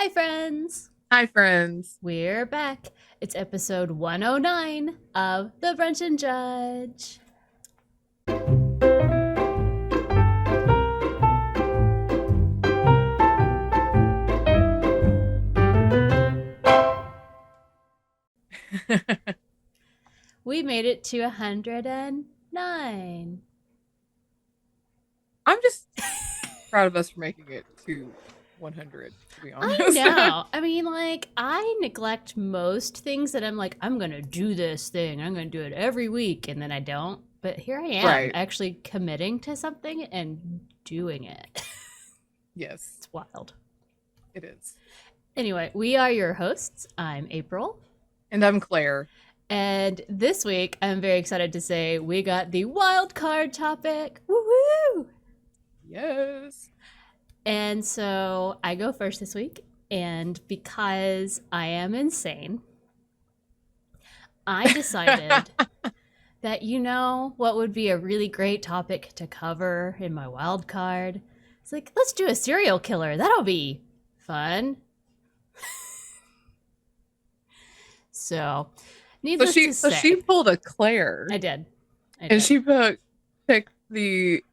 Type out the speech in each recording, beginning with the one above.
Hi, friends. Hi, friends. We're back. It's episode 109 of the Brunch and Judge. We made it to 109. I'm just proud of us for making it to 100, to be honest. I know. I mean, I neglect most things that I'm like, I'm going to do this thing. I'm going to do it every week. And then I don't. But here I am actually committing to something and doing it. Yes. It's wild. It is. Anyway, we are your hosts. I'm April. And I'm Claire. And this week, I'm very excited to say we got the wild card topic. Woo-woo! Yes. And so I go first this week. And because I am insane, I decided that, what would be a really great topic to cover in my wild card? It's like, let's do a serial killer. That'll be fun. So, needless to say. So she pulled a Claire. I did. And she picked the...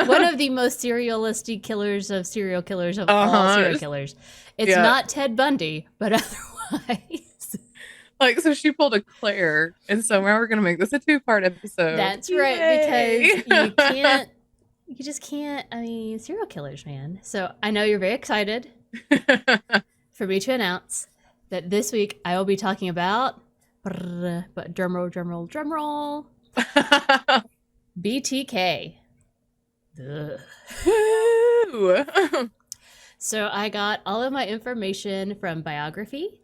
one of the most serialistic killers of serial killers of all serial killers. It's not Ted Bundy, but otherwise. So she pulled a Claire. And so now we're going to make this a 2-part episode. That's Yay! Right, because you just can't, serial killers, man. So I know you're very excited for me to announce that this week I will be talking about, but drum roll, BTK. So I got all of my information from Biography,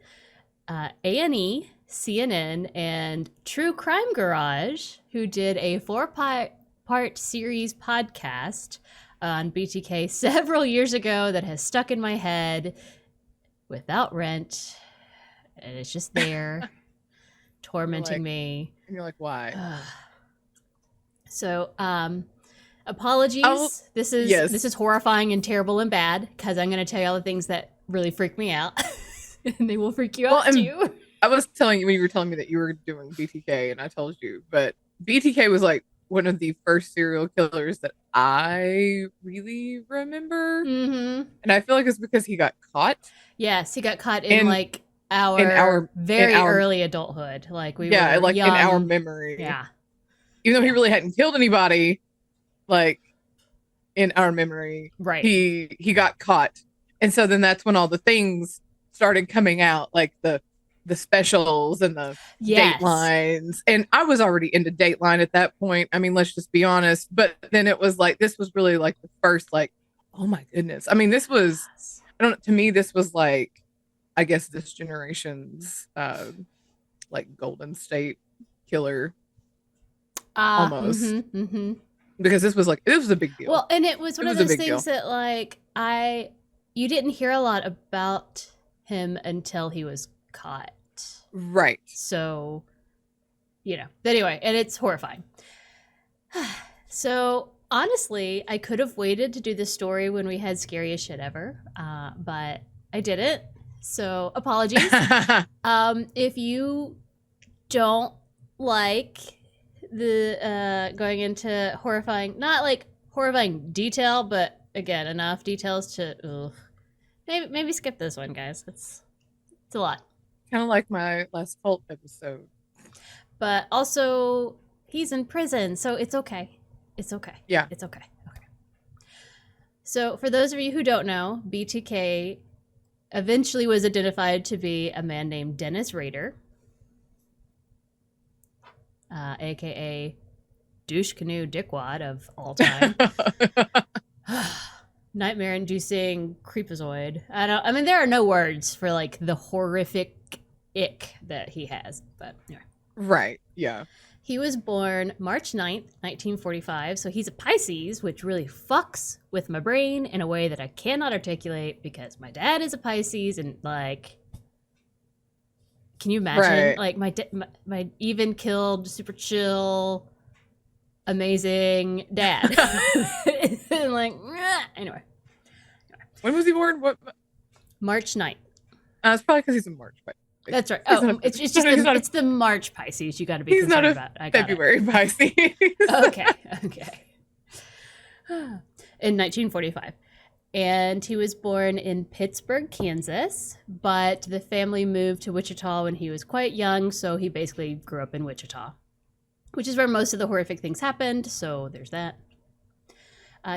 A&E, CNN, and True Crime Garage, who did a 4-part series podcast on BTK several years ago that has stuck in my head without rent. And it's just there, tormenting me. And you're like, why? So, apologies. This is horrifying and terrible and bad because I'm going to tell you all the things that really freak me out, and they will freak you out too. I was telling you when you were telling me that you were doing BTK, and I told you, but BTK was one of the first serial killers that I really remember, and I feel like it's because he got caught. Yes, he got caught in our very early adulthood, we were young. In our memory. Yeah, even though he really hadn't killed anybody. In our memory, right? He got caught, and so then that's when all the things started coming out, like the specials and the Datelines. And I was already into Dateline at that point. Let's just be honest. But then it was this was really the first, oh my goodness. This was, to me, this was I guess this generation's Golden State Killer, almost. Because this was it was a big deal. Well, and it was one of those things that you didn't hear a lot about him until he was caught. Right. So, anyway, and it's horrifying. So, honestly, I could have waited to do this story when we had Scariest Shit Ever, but I didn't. So, apologies. If you don't like the going into horrifying, not horrifying detail, but again, enough details to maybe skip this one, guys. It's a lot. Kind of like my last cult episode. But also, he's in prison, so it's okay. It's okay. Yeah. It's okay. Okay. So, for those of you who don't know, BTK eventually was identified to be a man named Dennis Rader, a.k.a. douche canoe dickwad of all time. Nightmare-inducing creepazoid. There are no words for the horrific ick that he has, but yeah. Right, yeah. He was born March 9th, 1945, so he's a Pisces, which really fucks with my brain in a way that I cannot articulate because my dad is a Pisces, and can you imagine? Right. My even killed, super chill, amazing dad. And anyway. When was he born? What? March 9th. It's probably because he's a March Pisces. That's right. Oh, it's the March Pisces you got to be concerned about. I got February Pisces. Okay. In 1945. And he was born in Pittsburgh, Kansas, but the family moved to Wichita when he was quite young, so he basically grew up in Wichita, which is where most of the horrific things happened, so there's that.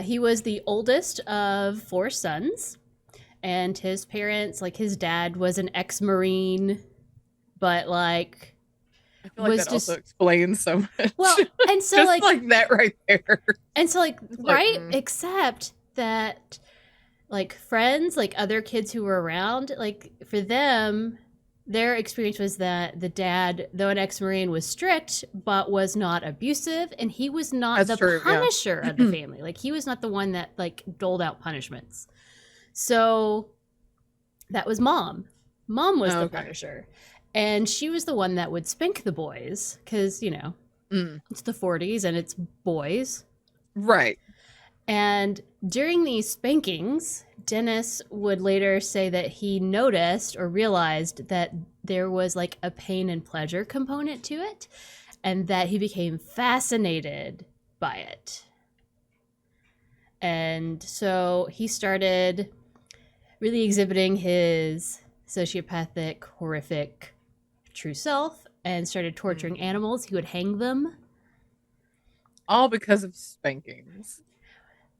He was the oldest of 4 sons, and his parents, like his dad was an ex-Marine, but like... I feel like that also explains so much. Well, and so just like that right there. And so right? Except that like friends, like other kids who were around, like for them, their experience was that the dad, though an ex-Marine, was strict, but was not abusive. And he was not punisher of the family. Like he was not the one that like doled out punishments. So that was mom. Mom was the punisher. And she was the one that would spank the boys because, you know, it's the 40s and it's boys. Right. And during these spankings, Dennis would later say that he noticed or realized that there was like a pain and pleasure component to it and that he became fascinated by it. And so he started really exhibiting his sociopathic, horrific true self and started torturing animals. He would hang them. All because of spankings.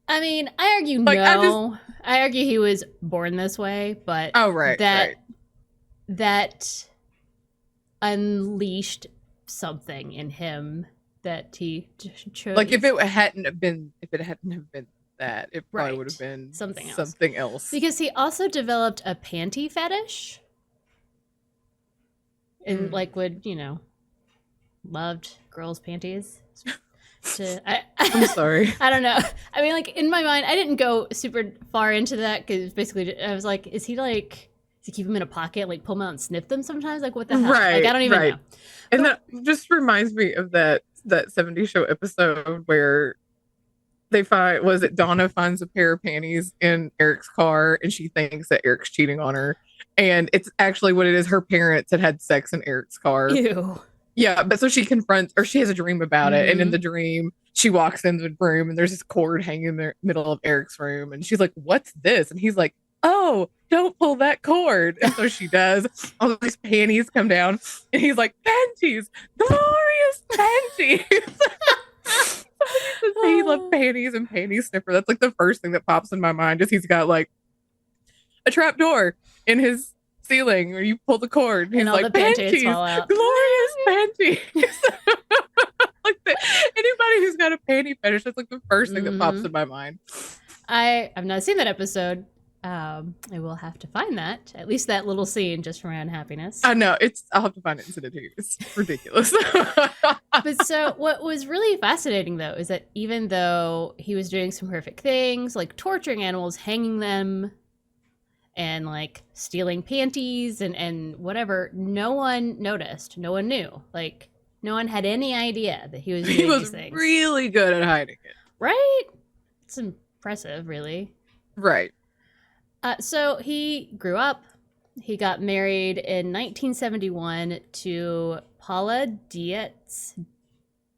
I mean, I argue no. I argue he was born this way, but that unleashed something in him that he chose. Like if it hadn't have been that, it probably would have been something else. Because he also developed a panty fetish. And like would, you know, loved girls' panties. I'm sorry. I don't know. I mean, like in my mind, I didn't go super far into that because basically I was like, does he keep them in a pocket, like pull them out and sniff them sometimes? Like what the hell? Right. Like I don't even know. And that just reminds me of that 70s show episode where Donna finds a pair of panties in Eric's car and she thinks that Eric's cheating on her. And it's actually what it is. Her parents had sex in Eric's car. Ew. Yeah, but so she confronts, or she has a dream about it. And in the dream, she walks into the room and there's this cord hanging in the middle of Eric's room. And she's like, what's this? And he's like, oh, don't pull that cord. And so she does. All these panties come down. And he's like, panties, glorious panties. He loved panties and panty sniffer. That's like the first thing that pops in my mind is he's got like a trap door in his ceiling where you pull the cord and he's all like, the panties fall out. Glorious panties. Like anybody who's got a panty fetish, that's like the first thing that pops in my mind. I've not seen that episode. I will have to find that, at least that little scene, just for my own happiness. I know I'll have to find it and send it to you. It's ridiculous. But so what was really fascinating though is that even though he was doing some horrific things like torturing animals, hanging them, and like stealing panties and whatever, no one noticed. No one knew. Like no one had any idea that he was doing these things. He was really good at hiding it. Right? It's impressive, really. Right. So he grew up. He got married in 1971 to Paula Dietz.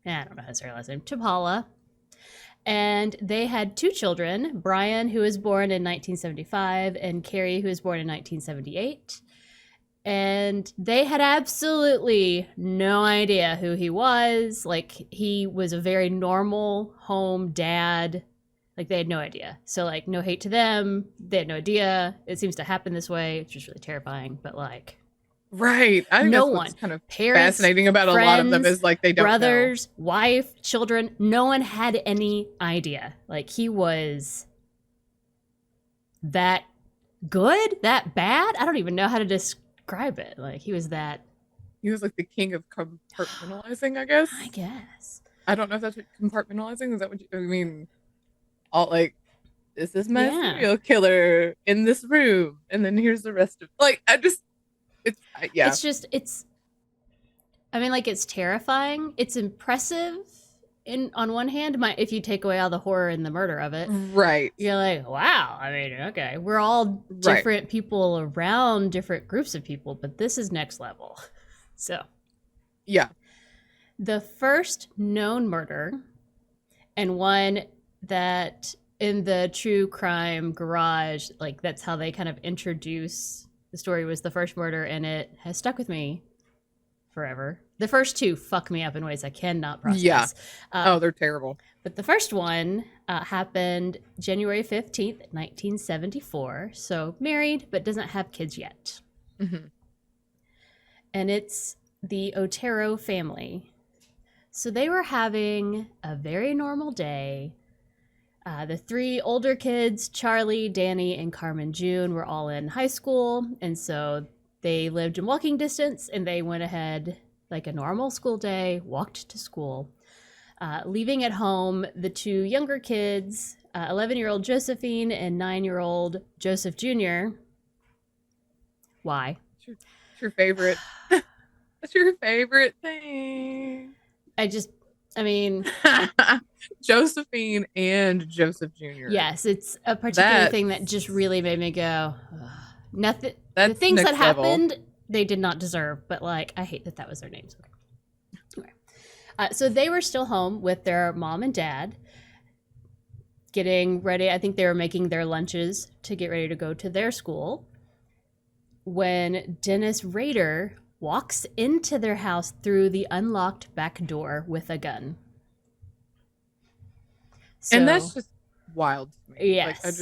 I don't know how to say her last name. To Paula. And they had 2 children, Brian, who was born in 1975, and Carrie, who was born in 1978. And they had absolutely no idea who he was. Like, he was a very normal home dad. Like, they had no idea. So, like, no hate to them. They had no idea. It seems to happen this way. It's just really terrifying. But, like... Right. I think that's what's kind of parents, fascinating about a lot of them is like they don't brothers, know. Wife, children. No one had any idea. Like he was that good, that bad. I don't even know how to describe it. Like he was that. He was like the king of compartmentalizing, I guess. I guess. I don't know if that's what compartmentalizing is. That what you, I mean? All like this is my serial killer in this room, and then here's the rest of like I just. It's I mean, like, it's terrifying. It's impressive on one hand, if you take away all the horror and the murder of it, right, you're like, wow. I mean, okay, we're all different people around different groups of people, but this is next level. So, yeah. The first known murder, and one that in the true crime garage, like that's how they kind of introduce the story, was the first murder, and it has stuck with me forever. The first two fuck me up in ways I cannot process. Yeah. They're terrible. But the first one happened January 15th, 1974. So married, but doesn't have kids yet. Mm-hmm. And it's the Otero family. So they were having a very normal day. The three older kids, Charlie, Danny, and Carmen June, were all in high school. And so they lived in walking distance, and they went ahead like a normal school day, walked to school. Leaving at home, the two younger kids, 11-year-old Josephine and 9-year-old Joseph Jr. Why? It's your favorite. That's your favorite thing. I mean... Josephine and Joseph Jr. Yes, it's a particular thing that just really made me go, ugh. Nothing. The things that happened, they did not deserve, but like, I hate that was their names. Okay. Anyway. So they were still home with their mom and dad, getting ready. I think they were making their lunches to get ready to go to their school, when Dennis Rader walks into their house through the unlocked back door with a gun. And that's just wild to me. Yes. Like,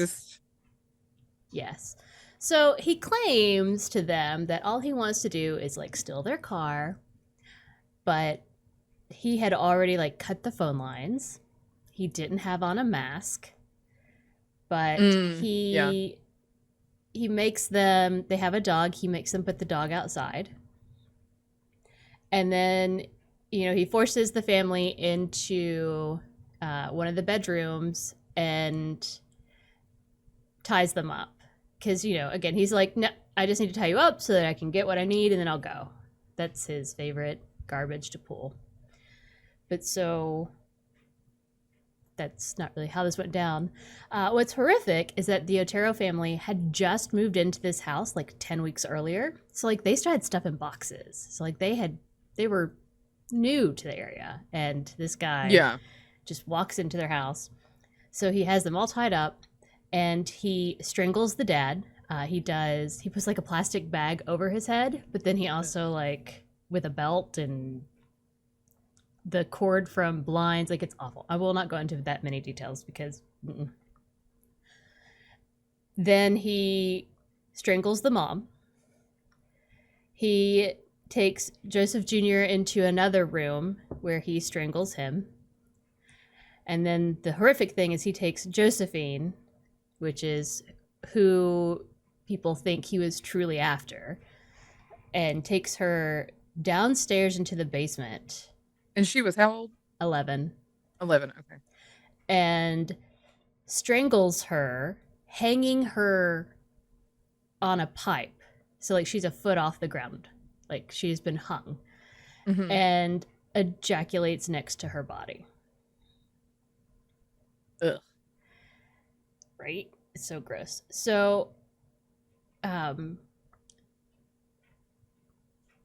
Yes. So he claims to them that all he wants to do is like steal their car, but he had already like cut the he didn't have on a mask, but he makes them, they have a dog, he makes them put the dog outside. And then, he forces the family into one of the bedrooms and ties them up. Because, again, he's like, no, I just need to tie you up so that I can get what I need and then I'll go. That's his favorite garbage to pull. But so that's not really how this went down. What's horrific is that the Otero family had just moved into this house like 10 weeks earlier. So like they still had stuff in boxes. So like they were new to the area. And this guy just walks into their house. So he has them all tied up. And he strangles the dad. He puts like a plastic bag over his head, but then he also like with a belt and the cord from blinds, like it's awful. I will not go into that many details because Then he strangles the mom. He takes Joseph Jr. into another room where he strangles him. And then the horrific thing is he takes Josephine, which is who people think he was truly after, and takes her downstairs into the basement. And she was how old? 11. 11, okay. And strangles her, hanging her on a pipe. So, like, she's a foot off the ground. Like, she's been hung. Mm-hmm. And ejaculates next to her body. Ugh. Right? It's so gross. So,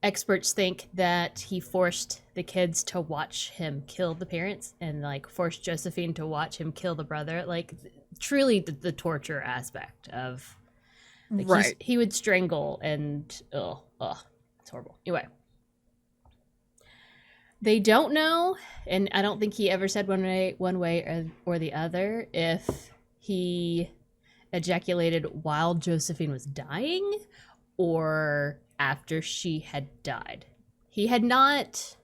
experts think that he forced the kids to watch him kill the parents and, like, forced Josephine to watch him kill the brother. Like, truly the torture aspect of... Like, right. He would strangle and... it's horrible. Anyway. They don't know, and I don't think he ever said one way or the other, if he ejaculated while Josephine was dying or after she had died. He had not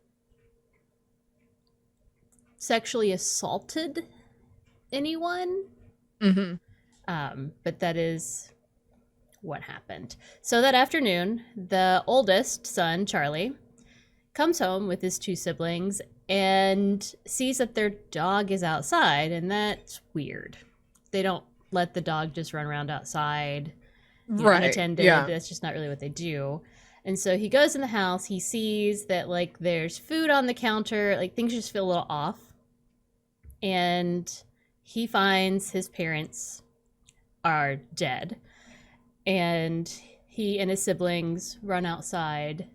sexually assaulted anyone, but that is what happened. So that afternoon, the oldest son, Charlie, comes home with his two siblings and sees that their dog is outside, and that's weird. They don't let the dog just run around outside, unattended. Yeah. That's just not really what they do. And so he goes in the house, he sees that, like, there's food on the counter, like, things just feel a little off. and he finds his parents are dead, and he and his siblings run outside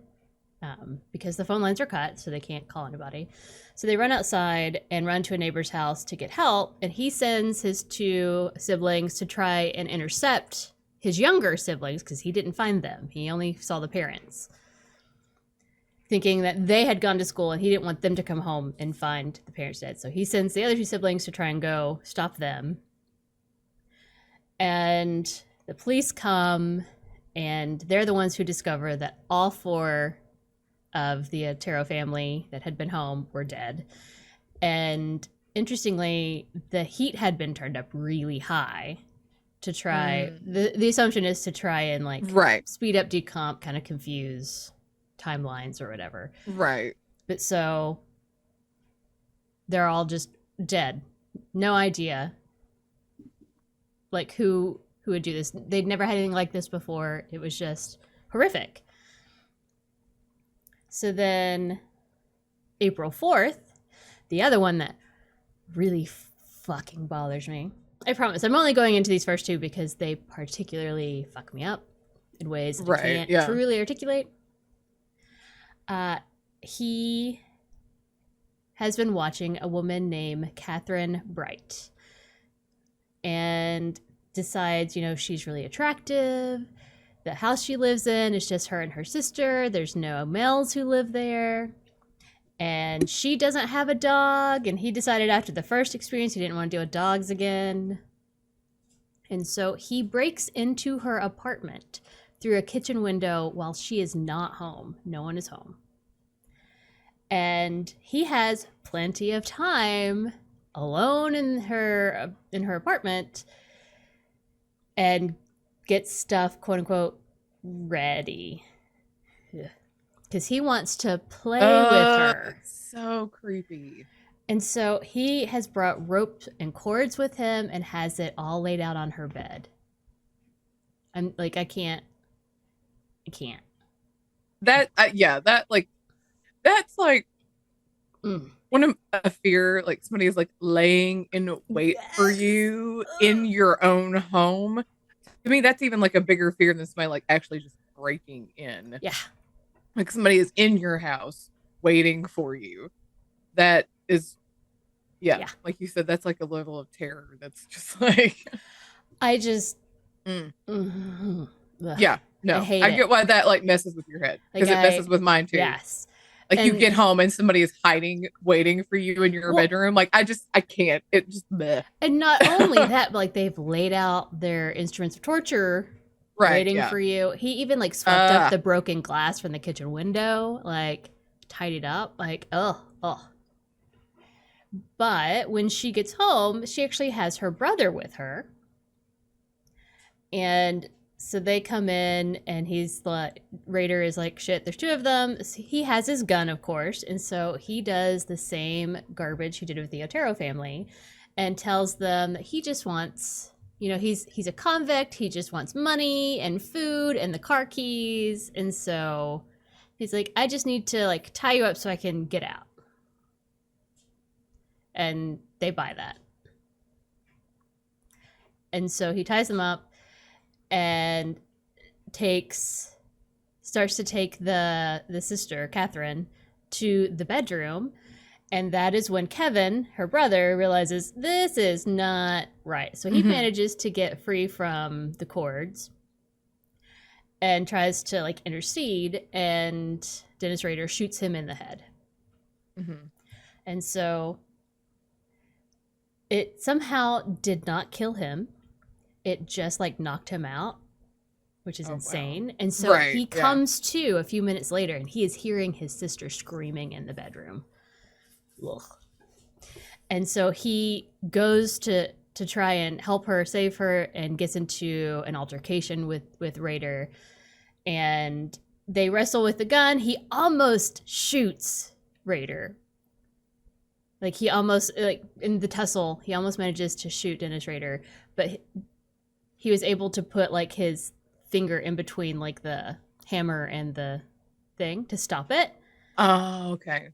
because the phone lines are cut, so they can't call anybody. So they run outside and run to a neighbor's house to get help, and he sends his 2 siblings to try and intercept his younger siblings because he didn't find them. He only saw the parents, thinking that they had gone to school and he didn't want them to come home and find the parents dead. So he sends the other 2 siblings to try and go stop them. And the police come, and they're the ones who discover that all 4 of the Otero family that had been home were dead. And interestingly, the heat had been turned up really high to try. The assumption is to try and like speed up decomp, kind of confuse timelines or whatever. Right. But so they're all just dead. No idea like who would do this. They'd never had anything like this before. It was just horrific. So then April 4th, the other one that really fucking bothers me. I promise I'm only going into these first 2 because they particularly fuck me up in ways that I can't truly articulate. He has been watching a woman named Catherine Bright and decides, she's really attractive. The house she lives in is just her and her sister. There's no males who live there. And she doesn't have a dog. And he decided after the first experience he didn't want to deal with dogs again. And so he breaks into her apartment through a kitchen window while she is not home. No one is home. And he has plenty of time alone in her apartment and gets stuff, quote unquote, ready. Because he wants to play with her. So creepy. And so he has brought ropes and cords with him and has it all laid out on her bed. I'm like, I can't. That's like one of a fear, like somebody is like laying in wait for you in your own home. To me, that's even like a bigger fear than somebody like actually just breaking in. Yeah. Like somebody is in your house waiting for you. That is, like you said, that's like a level of terror. That's just like, I just, yeah, no, I get why that like messes with your head because it messes with mine too. Yes. Like you get home and somebody is hiding, waiting for you in your bedroom. Like I can't. It just bleh. And not only that, but like they've laid out their instruments of torture, waiting for you. He even like swept up the broken glass from the kitchen window, like tidied up. Like oh. But when she gets home, she actually has her brother with her, and so they come in, and he's like, Rader is like, shit, there's 2 of them. He has his gun, of course. And so he does the same garbage he did with the Otero family and tells them that he just wants, he's a convict. He just wants money and food and the car keys. And so he's like, I just need to like tie you up so I can get out. And they buy that. And so he ties them up and starts to take the sister, Catherine, to the bedroom. And that is when Kevin, her brother, realizes this is not right. So he manages to get free from the cords and tries to like intercede, and Dennis Rader shoots him in the head. And so it somehow did not kill him. It just like knocked him out, which is insane. Wow. And so he comes to a few minutes later, and he is hearing his sister screaming in the bedroom. Ugh. And so he goes to try and help her, save her, and gets into an altercation with Rader. And they wrestle with the gun. He almost shoots Rader. Like he almost, like in the tussle, he almost manages to shoot Dennis Rader, but he was able to put like his finger in between like the hammer and the thing to stop it. Oh, okay.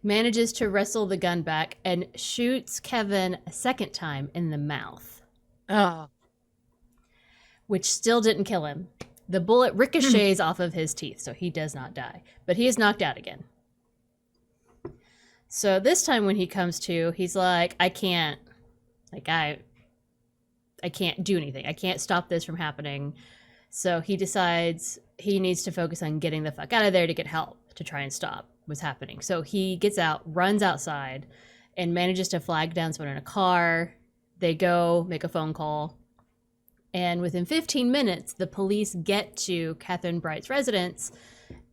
manages to wrestle the gun back and shoots Kevin a second time in the mouth. Oh. Which still didn't kill him. The bullet ricochets off of his teeth, so he does not die. But he is knocked out again. So this time when he comes to, he's like, I can't do anything. I can't stop this from happening. So he decides he needs to focus on getting the fuck out of there to get help to try and stop what's happening. So he gets out, runs outside, and manages to flag down someone in a car. They go make a phone call. And within 15 minutes, the police get to Catherine Bright's residence,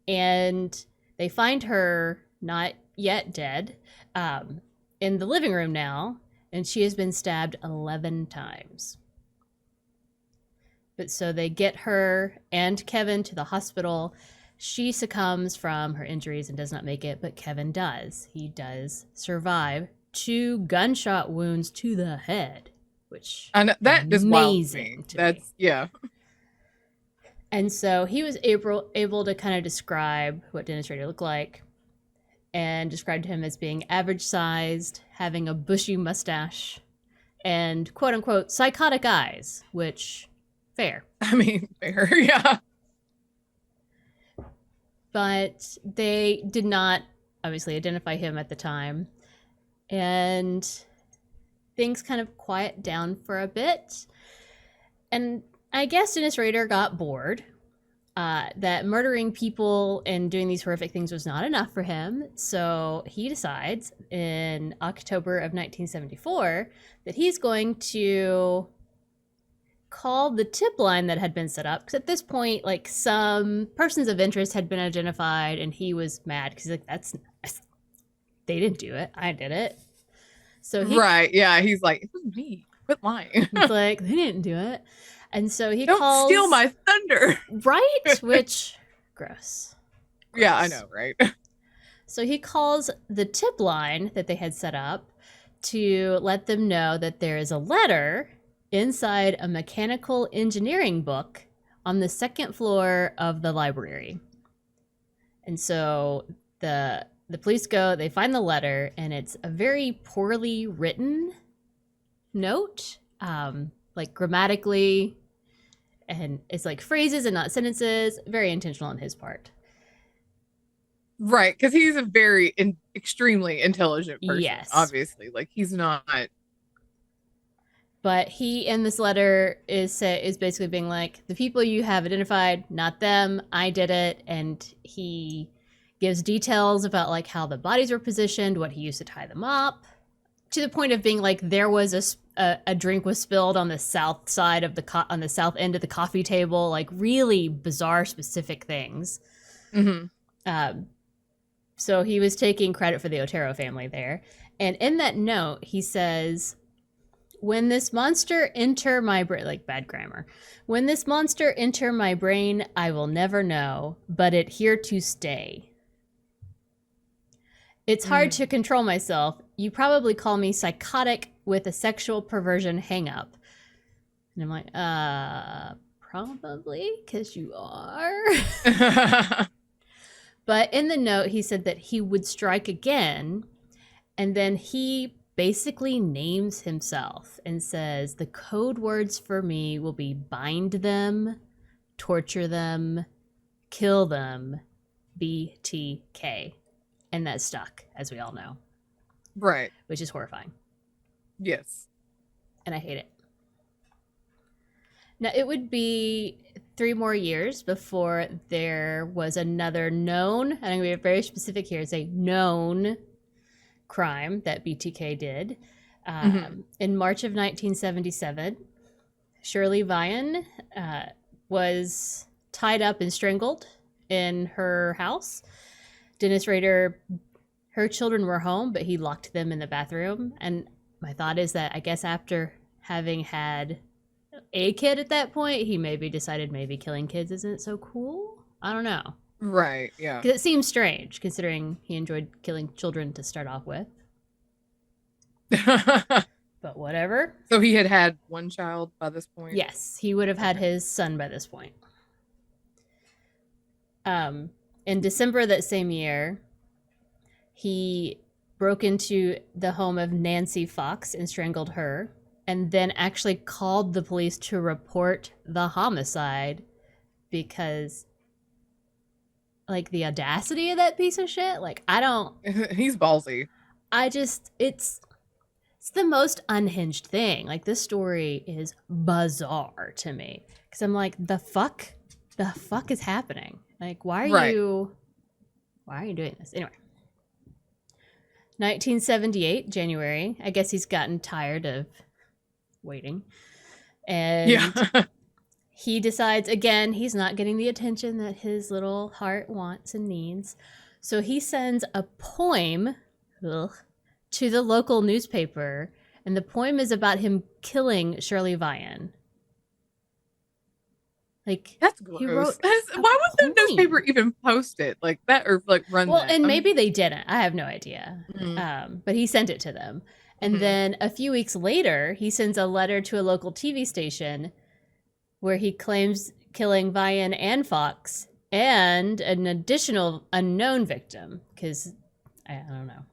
and they find her not yet dead in the living room now, and she has been stabbed 11 times. But so they get her and Kevin to the hospital. She succumbs from her injuries and does not make it, but Kevin does. He does survive 2 gunshot wounds to the head. Which that is amazing. That's yeah. And so he was able to kind of describe what Dennis Rader looked like, and described him as being average sized, having a bushy mustache, and quote unquote psychotic eyes, which fair. I mean, fair, yeah. But they did not obviously identify him at the time, and things kind of quiet down for a bit. And I guess Dennis Rader got bored that murdering people and doing these horrific things was not enough for him. So he decides in October of 1974 that he's going to call the tip line that had been set up. Because at this point, like, some persons of interest had been identified, and he was mad because he's like, they didn't do it. I did it. So right, yeah, he's like, it was me. Quit lying. He's like, they didn't do it. And so he Don't steal my thunder. Right? Which, gross. Yeah, I know, right? So he calls the tip line that they had set up to let them know that there is a letter inside a mechanical engineering book on the second floor of the library. And so the police go, they find the letter, and it's a very poorly written note, like grammatically, and it's like phrases and not sentences. Very intentional on his part. Right, because he's a very extremely intelligent person. Yes. Obviously. Like, he's not. But he, in this letter, is basically being like, the people you have identified, not them, I did it. And he gives details about like how the bodies were positioned, what he used to tie them up, to the point of being like, there was a drink was spilled on the south side of on the south end of the coffee table, like really bizarre, specific things. Mm-hmm. So he was taking credit for the Otero family there. And in that note, he says, when this monster enter my brain, like bad grammar, when this monster enter my brain, I will never know, but it here to stay. It's hard to control myself. You probably call me psychotic with a sexual perversion hang-up. And I'm like, probably, because you are. But in the note, he said that he would strike again, and then he basically names himself and says, the code words for me will be bind them, torture them, kill them, BTK. And that stuck, as we all know. Right. Which is horrifying. Yes. And I hate it. Now, it would be 3 more years before there was another known, and I'm going to be very specific here, it's a known crime that BTK did. In March of 1977, Shirley Vian was tied up and strangled in her house. Dennis Rader, her children were home, but he locked them in the bathroom. And my thought is that I guess after having had a kid at that point, he maybe decided maybe killing kids isn't so cool. I don't know. Right, yeah. Because it seems strange, considering he enjoyed killing children to start off with. But whatever. So he had one child by this point? Yes, he would have had his son by this point. In December of that same year, he broke into the home of Nancy Fox and strangled her, and then actually called the police to report the homicide because, like, the audacity of that piece of shit. Like, I don't. He's ballsy. It's the most unhinged thing. Like, this story is bizarre to me because I'm like, the fuck is happening? Like, why are you doing this? Anyway, 1978, January. I guess he's gotten tired of waiting. And he decides, again, he's not getting the attention that his little heart wants and needs. So he sends a poem to the local newspaper. And the poem is about him killing Shirley Vian. Like, that's gross. Why would the newspaper even post it like that, or like run that? Well, and maybe they didn't. I have no idea. But he sent it to them. And then a few weeks later, he sends a letter to a local TV station where he claims killing Vian and Fox and an additional unknown victim, because I don't know.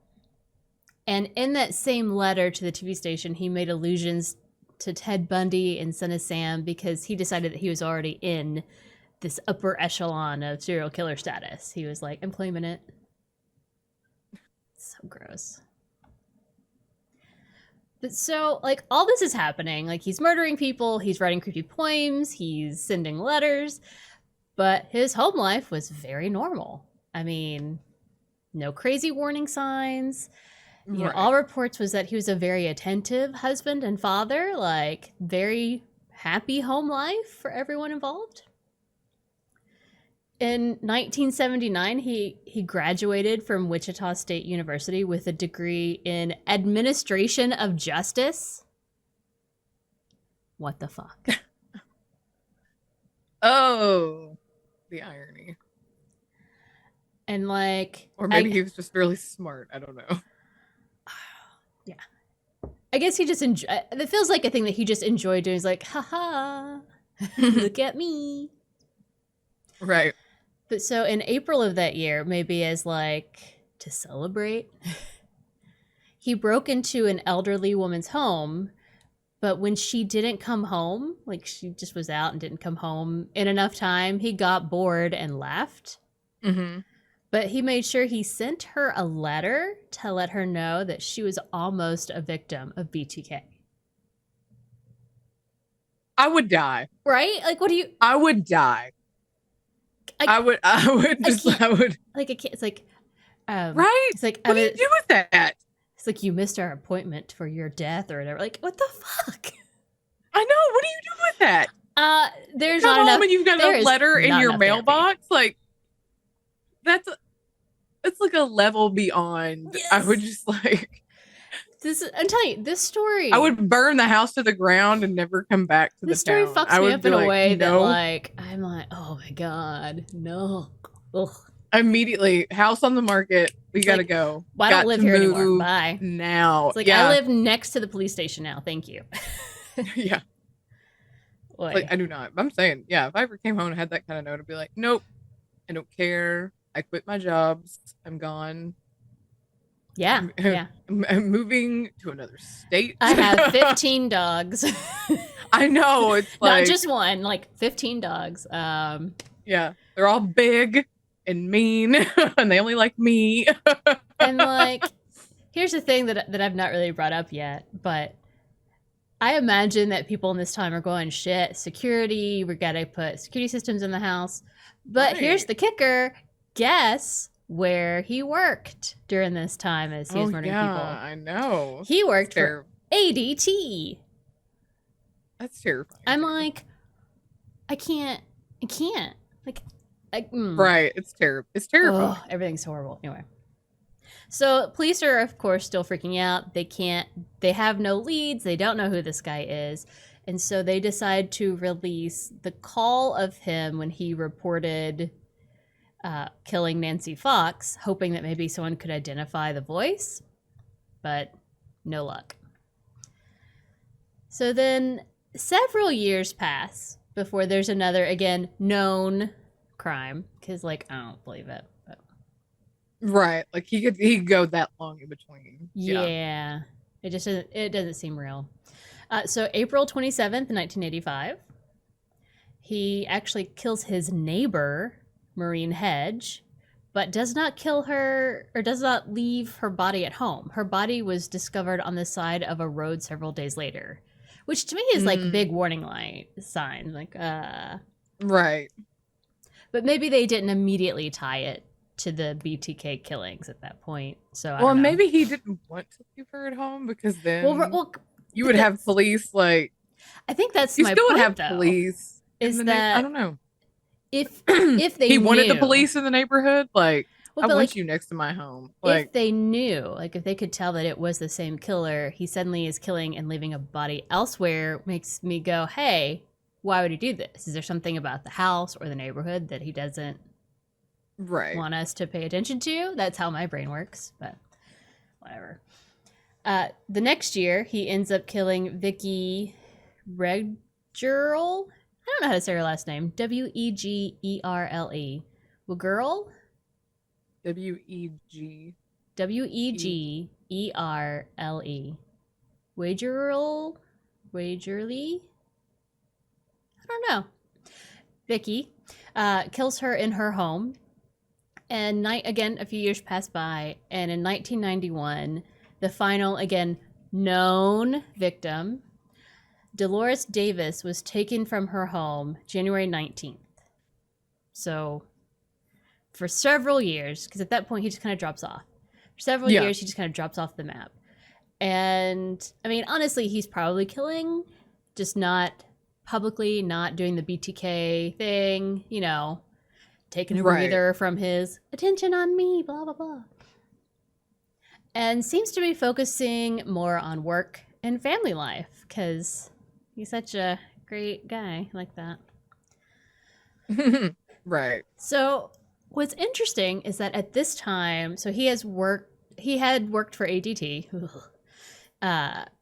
And in that same letter to the TV station, he made allusions to Ted Bundy and Son of Sam because he decided that he was already in this upper echelon of serial killer status. He was like, I'm claiming it. So gross. But so, like, all this is happening. Like, he's murdering people, he's writing creepy poems, he's sending letters, but his home life was very normal. I mean, no crazy warning signs. You know, all reports was that he was a very attentive husband and father, like, very happy home life for everyone involved. In 1979, he graduated from Wichita State University with a degree in Administration of Justice. What the fuck? Oh, the irony. And, like... Or maybe he was just really smart. I don't know. Yeah. I guess he just it feels like a thing that he just enjoyed doing. He's like, haha, look at me. Right. But so in April of that year, maybe as like to celebrate, he broke into an elderly woman's home. But when she didn't come home, like she just was out and didn't come home in enough time, he got bored and left. Mm-hmm. But he made sure he sent her a letter to let her know that she was almost a victim of BTK. I would die. Right? Like, what do you... I would die. I would like, it's like, right? It's like, what do you do with that? It's like, you missed our appointment for your death or whatever. Like, what the fuck? I know. What do you do with that? There's come not home enough. And you've got a letter in your mailbox. Like, it's like a level beyond. Yes. I would just like I'm telling you, this story. I would burn the house to the ground and never come back to the town. This story fucks me up in a way that, like, I'm like, oh my god, no. Ugh. Immediately, house on the market. We gotta go. Well, I don't live here anymore. Bye. Now. It's like, I live next to the police station now. Thank you. Yeah. Like, I do not. I'm saying, yeah, if I ever came home and had that kind of note, I'd be like, nope, I don't care. I quit my jobs. I'm gone. Yeah. I'm moving to another state. I have 15 dogs. I know. It's like, not just one, like 15 dogs. Yeah. They're all big and mean and they only like me. And like, here's the thing that I've not really brought up yet, but I imagine that people in this time are going, shit, security, we gotta put security systems in the house. But here's the kicker. Guess where he worked during this time as he was murdering people. I know. He worked for ADT. That's terrifying. I'm like, I can't. Like, right. It's terrible. It's terrible. Oh, everything's horrible. Anyway. So police are, of course, still freaking out. They have no leads. They don't know who this guy is. And so they decide to release the call of him when he reported killing Nancy Fox, hoping that maybe someone could identify the voice, but no luck. So then several years pass before there's another, again, known crime, because, like, I don't believe it. But Right. Like he could go that long in between. Yeah. Yeah. It doesn't seem real. So April 27th, 1985, he actually kills his neighbor, Maureen Hedge, but does not kill her or does not leave her body at home. Her body was discovered on the side of a road several days later, which to me is like big warning light sign. Like, right. But maybe they didn't immediately tie it to the BTK killings at that point. So I Well, don't know. maybe he didn't want to leave her at home because then Well, you would have police like. I think that's you my still point, would have though, police. is that I don't know if they he knew, wanted the police in the neighborhood. Like, I want like, you next to my home. Like, if they knew, like if they could tell that it was the same killer, he suddenly is killing and leaving a body elsewhere, makes me go, hey, why would he do this? Is there something about the house or the neighborhood that he doesn't want us to pay attention to? That's how my brain works, but whatever. The next year, he ends up killing Vicky Regerle. I don't know how to say her last name. Wegerle. Wegerle? Wegerle. Wagerly? I don't know. Vicky kills her in her home. And again, a few years pass by. And in 1991, the final, again, known victim, Dolores Davis, was taken from her home January 19th. So for several years, because at that point he just kind of drops off. For several years, he just kind of drops off the map. And I mean, honestly, he's probably killing, just not publicly, not doing the BTK thing, you know, taking a breather from his attention on me, blah, blah, blah. And seems to be focusing more on work and family life because he's such a great guy like that. Right. So what's interesting is that at this time, so he had worked for ADT.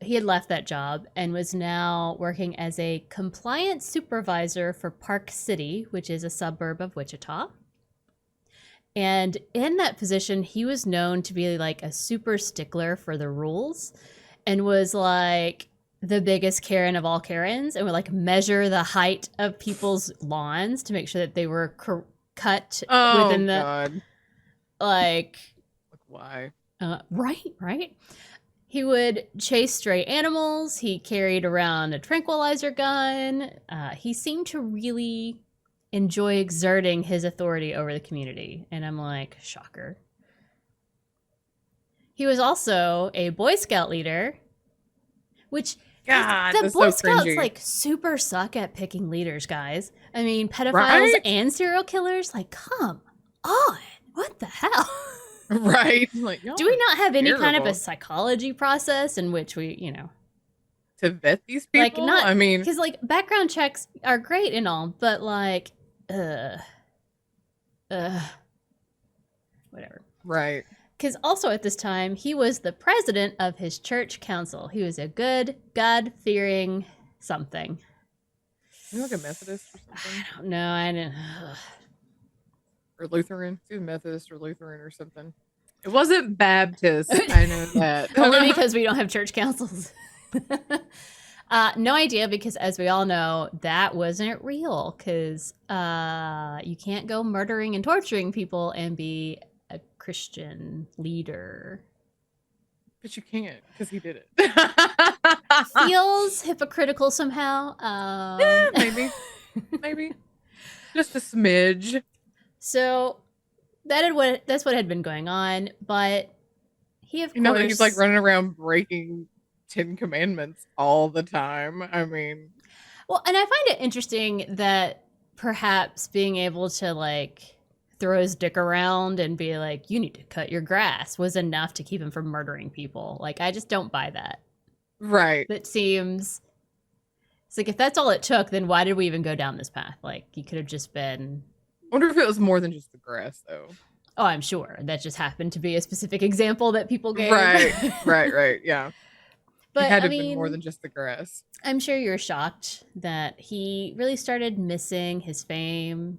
He had left that job and was now working as a compliance supervisor for Park City, which is a suburb of Wichita. And in that position, he was known to be like a super stickler for the rules and was like the biggest Karen of all Karens and would like measure the height of people's lawns to make sure that they were cut within the... God. Like why? Right. He would chase stray animals. He carried around a tranquilizer gun. He seemed to really enjoy exerting his authority over the community. And I'm like, shocker. He was also a Boy Scout leader, which the Boy Scouts like super suck at picking leaders, guys. I mean, pedophiles and serial killers, like, come on. What the hell? Right. Like, do we not have any kind of a psychology process in which we, you know, to vet these people? Like, I mean, because like background checks are great and all, but like, whatever. Right. Because also at this time, he was the president of his church council. He was a good, God-fearing something. You like a Methodist or something? I don't know. I didn't. Or Lutheran. He was Methodist or Lutheran or something. It wasn't Baptist. I know that. Only because we don't have church councils. No idea, because as we all know, that wasn't real, because you can't go murdering and torturing people and be a Christian leader. But you can't, because he did it. Feels hypocritical somehow. Maybe. Just a smidge. So that's what had been going on, but he of course, he's like running around breaking 10 commandments all the time. I mean, well, and I find it interesting that perhaps being able to like throw his dick around and be like, you need to cut your grass, was enough to keep him from murdering people. Like, I just don't buy that. Right. That seems, it's like, if that's all it took, then why did we even go down this path? Like, you could have just been... I wonder if it was more than just the grass, though. Oh, I'm sure. That just happened to be a specific example that people gave. Right. Yeah. But it had to have been more than just the grass. I'm sure you're shocked that he really started missing his fame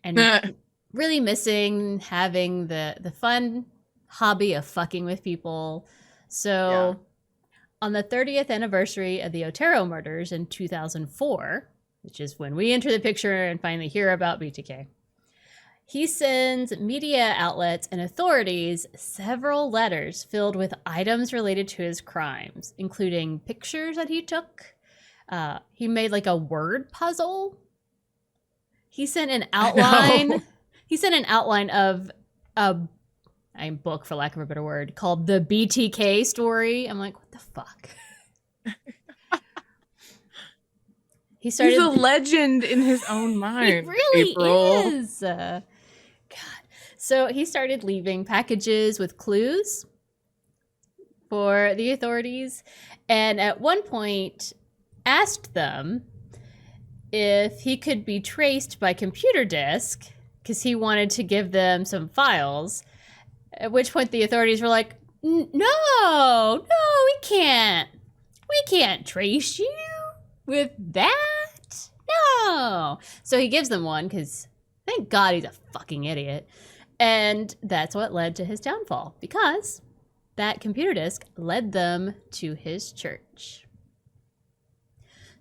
and really missing having the fun hobby of fucking with people. So on the 30th anniversary of the Otero murders in 2004, which is when we enter the picture and finally hear about BTK, he sends media outlets and authorities several letters filled with items related to his crimes, including pictures that he took. He made like a word puzzle. He sent an outline. He sent an outline of a book, for lack of a better word, called the BTK story. I'm like, what the fuck? He's a legend in his own mind. He really April. is. God. So he started leaving packages with clues for the authorities, and at one point asked them if he could be traced by computer disk because he wanted to give them some files. At which point the authorities were like, no, we can't trace you with that. No. So he gives them one because thank God he's a fucking idiot. And that's what led to his downfall, because that computer disk led them to his church.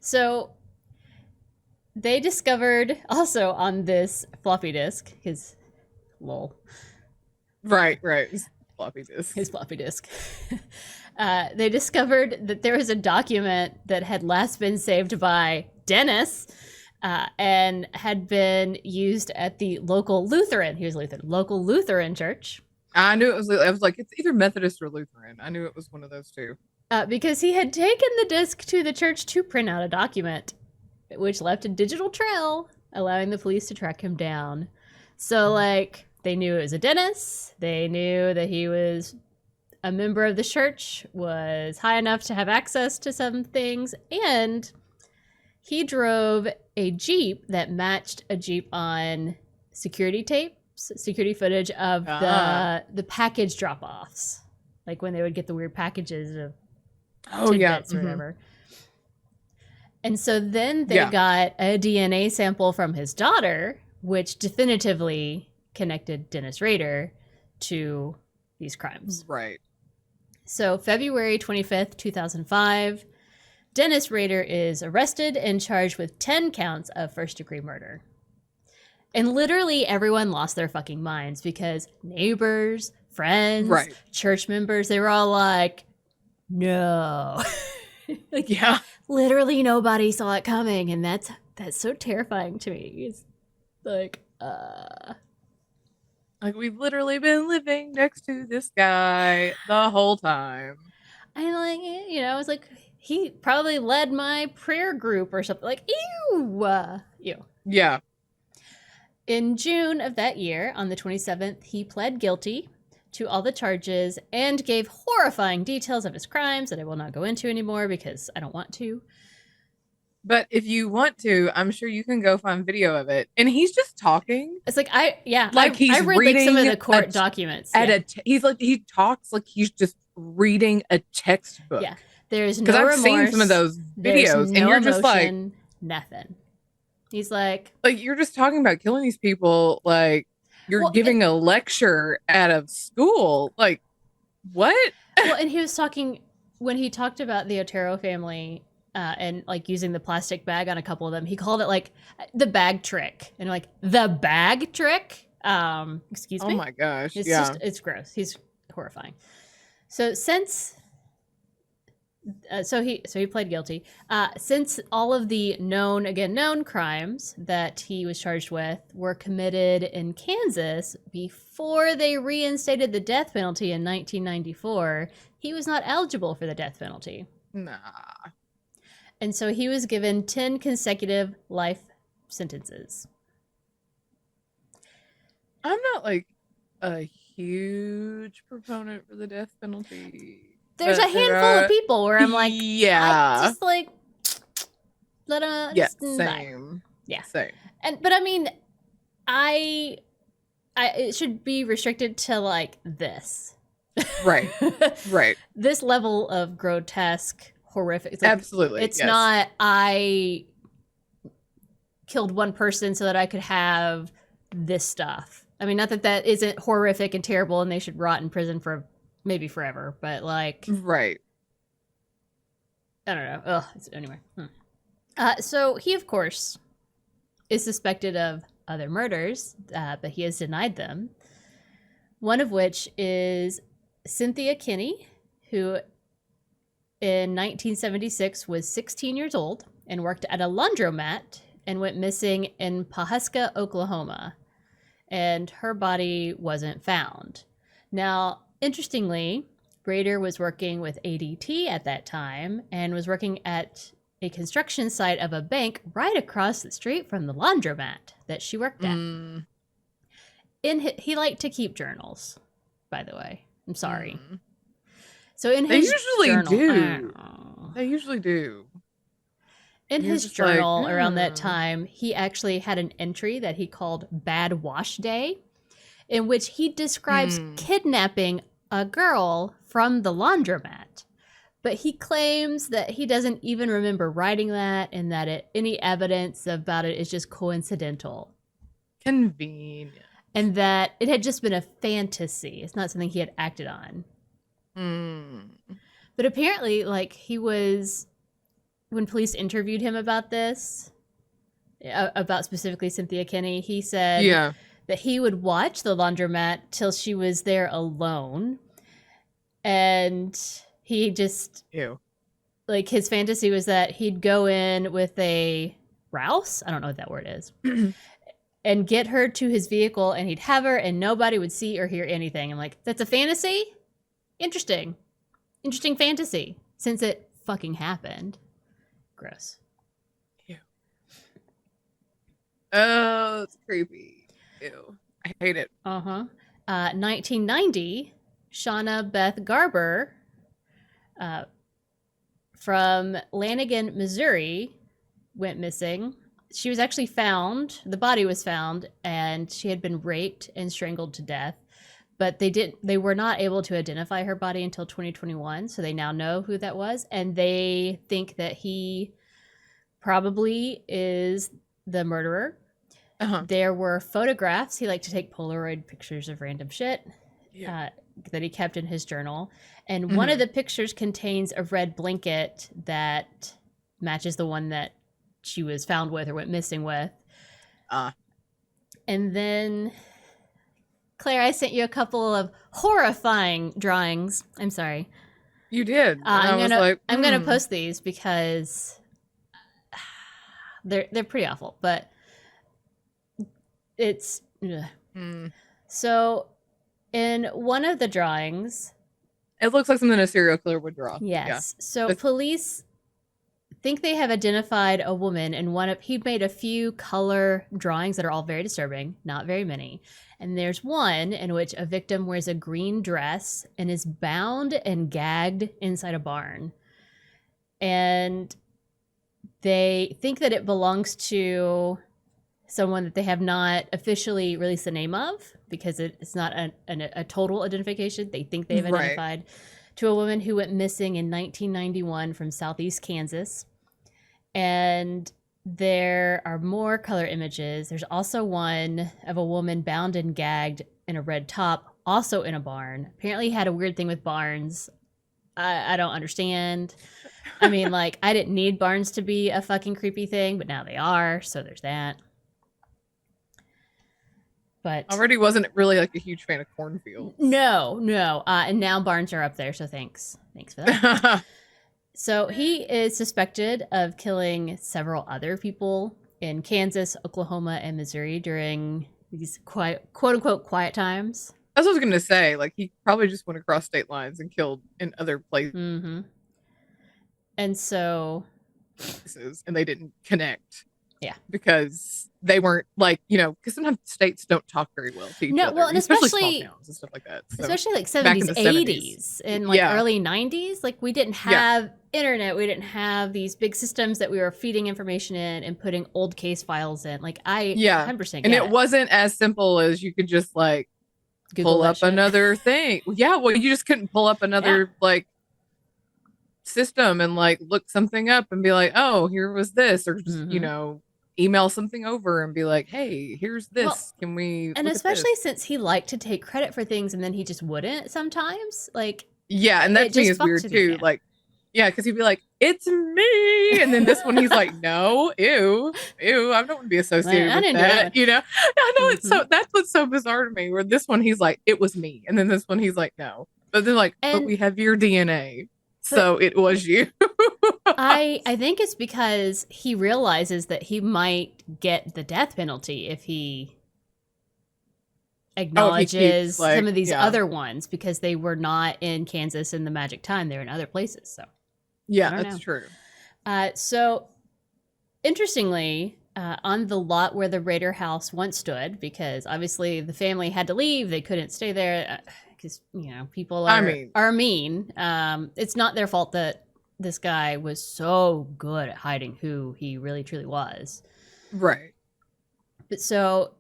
So they discovered also on this floppy disk, his lol. Right. His floppy disk. They discovered that there was a document that had last been saved by Dennis and had been used at the local Lutheran. He was Lutheran. Local Lutheran church. I knew it was. I was like, it's either Methodist or Lutheran. I knew it was one of those two. Because he had taken the disc to the church to print out a document, which left a digital trail, allowing the police to track him down. So, like, they knew it was a Dennis. They knew that he was a member of the church, was high enough to have access to some things, and he drove a Jeep that matched a Jeep on security footage of the package drop-offs, like when they would get the weird packages of tidbits or whatever. And so then they got a DNA sample from his daughter, which definitively connected Dennis Rader to these crimes. Right. So February 25th, 2005, Dennis Rader is arrested and charged with 10 counts of first-degree murder. And literally everyone lost their fucking minds because neighbors, friends, church members, they were all like, no. Like, literally nobody saw it coming, and that's so terrifying to me. It's like we've literally been living next to this guy the whole time. I like, I was like, he probably led my prayer group or something. Like, ew. Yeah. In June of that year, on the 27th, he pled guilty to all the charges and gave horrifying details of his crimes that I will not go into anymore because I don't want to. But if you want to, I'm sure you can go find video of it. And he's just talking. It's like, I he's read reading like some of the court documents. He talks like he's just reading a textbook. Yeah. There's no remorse. Because I've seen some of those videos, and you're just like, nothing. He's like, you're just talking about killing these people. Like, you're giving a lecture at a school. Like, what? Well, and he was talking when he talked about the Otero family and like using the plastic bag on a couple of them. He called it like the bag trick, and like the bag trick. Excuse me. Oh my gosh! It's gross. He's horrifying. So he pled guilty. Since all of the known crimes that he was charged with were committed in Kansas before they reinstated the death penalty in 1994, he was not eligible for the death penalty. Nah. And so he was given 10 consecutive life sentences. I'm not like a huge proponent for the death penalty. There's a handful of people where I'm like, yeah, I just like, let him. Same. Yeah, same. But I mean, it should be restricted to like this, right? This level of grotesque, horrific. It's like, absolutely, it's not. I killed one person so that I could have this stuff. I mean, not that that isn't horrific and terrible and they should rot in prison for maybe forever, but like, right. I don't know. Ugh. Anyway. So he, of course, is suspected of other murders, but he has denied them. One of which is Cynthia Kinney, who in 1976 was 16 years old and worked at a laundromat and went missing in Pawhuska, Oklahoma. And her body wasn't found. Now, interestingly, Rader was working with ADT at that time and was working at a construction site of a bank right across the street from the laundromat that she worked at. He liked to keep journals, by the way. I'm sorry. So in his journal, They usually do. In his journal around that time, he actually had an entry that he called Bad Wash Day, in which he describes kidnapping a girl from the laundromat. But he claims that he doesn't even remember writing that and that any evidence about it is just coincidental. Convenient. And that it had just been a fantasy. It's not something he had acted on. But apparently, like, he was... When police interviewed him about this, about specifically Cynthia Kinney, he said that he would watch the laundromat till she was there alone. And he just... Like, his fantasy was that he'd go in with a rouse. I don't know what that word is. And get her to his vehicle, and he'd have her, and nobody would see or hear anything. I'm like, that's a fantasy? Interesting. Interesting fantasy. Since it fucking happened. Gross. Ew. Oh, it's creepy. Ew. I hate it. 1990, Shauna Beth Garber from Lanigan, Missouri, went missing. She was actually found. The body was found, and she had been raped and strangled to death. But they were not able to identify her body until 2021, so they now know who that was, and they think that he probably is the murderer. There were photographs. He liked to take Polaroid pictures of random shit that he kept in his journal, and one of the pictures contains a red blanket that matches the one that she was found with or went missing with. And then... Claire, I sent you a couple of horrifying drawings. I'm sorry. You did. I'm gonna post these because they're pretty awful. But it's so in one of the drawings, it looks like something a serial killer would draw. Yes. Yeah. So police think they have identified a woman, and he made a few color drawings that are all very disturbing. Not very many. And there's one in which a victim wears a green dress and is bound and gagged inside a barn. And they think that it belongs to someone that they have not officially released the name of because it's not a total identification. They think they've identified to a woman who went missing in 1991 from Southeast Kansas. And there are more color images. There's also one of a woman bound and gagged in a red top, also in a barn. Apparently he had a weird thing with barns. I don't understand. I mean, like, I didn't need barns to be a fucking creepy thing, but now they are, so there's that. But already wasn't really like a huge fan of cornfields. No. And now barns are up there, so thanks. Thanks for that. So he is suspected of killing several other people in Kansas, Oklahoma, and Missouri during these quote-unquote quiet times. That's what I was going to say. Like, he probably just went across state lines and killed in other places. And so... And they didn't connect. Yeah. Because they weren't, like, because sometimes states don't talk very well to each other. Well, and especially small towns and stuff like that. So, especially like 70s, 80s, and like early 90s. Like, we didn't have internet. We didn't have these big systems that we were feeding information in and putting old case files in. Like, I 100% and it wasn't as simple as you could just, like, Google pull up another thing. Yeah, well, you just couldn't pull up another, like, system and, like, look something up and be like, oh, here was this. Or just, email something over and be like, hey, here's Well, this. Can we and look at this? especially since he liked to take credit for things and then he just wouldn't sometimes. Like, Yeah, and that it to me just is fucks weird with me. too. Like, yeah, because he'd be like, it's me. And then this one he's like, no, ew, ew, I don't want to be associated I with didn't do that. that. You know? I know it's Mm-hmm. so that's what's so bizarre to me. Where this one he's like, it was me. And then this one he's like, no. But they're like, but And we have your DNA. but So it was you. I think it's because he realizes that he might get the death penalty if he Oh, if he keeps acknowledges some like, of these yeah. other ones because they were not in Kansas in the magic time. They were in other places. So I Yeah, don't that's know. true. So interestingly, on the lot where the Rader house once stood, because obviously the family had to leave, they couldn't stay there because people are mean. It's not their fault that this guy was so good at hiding who he really truly was. Right. But so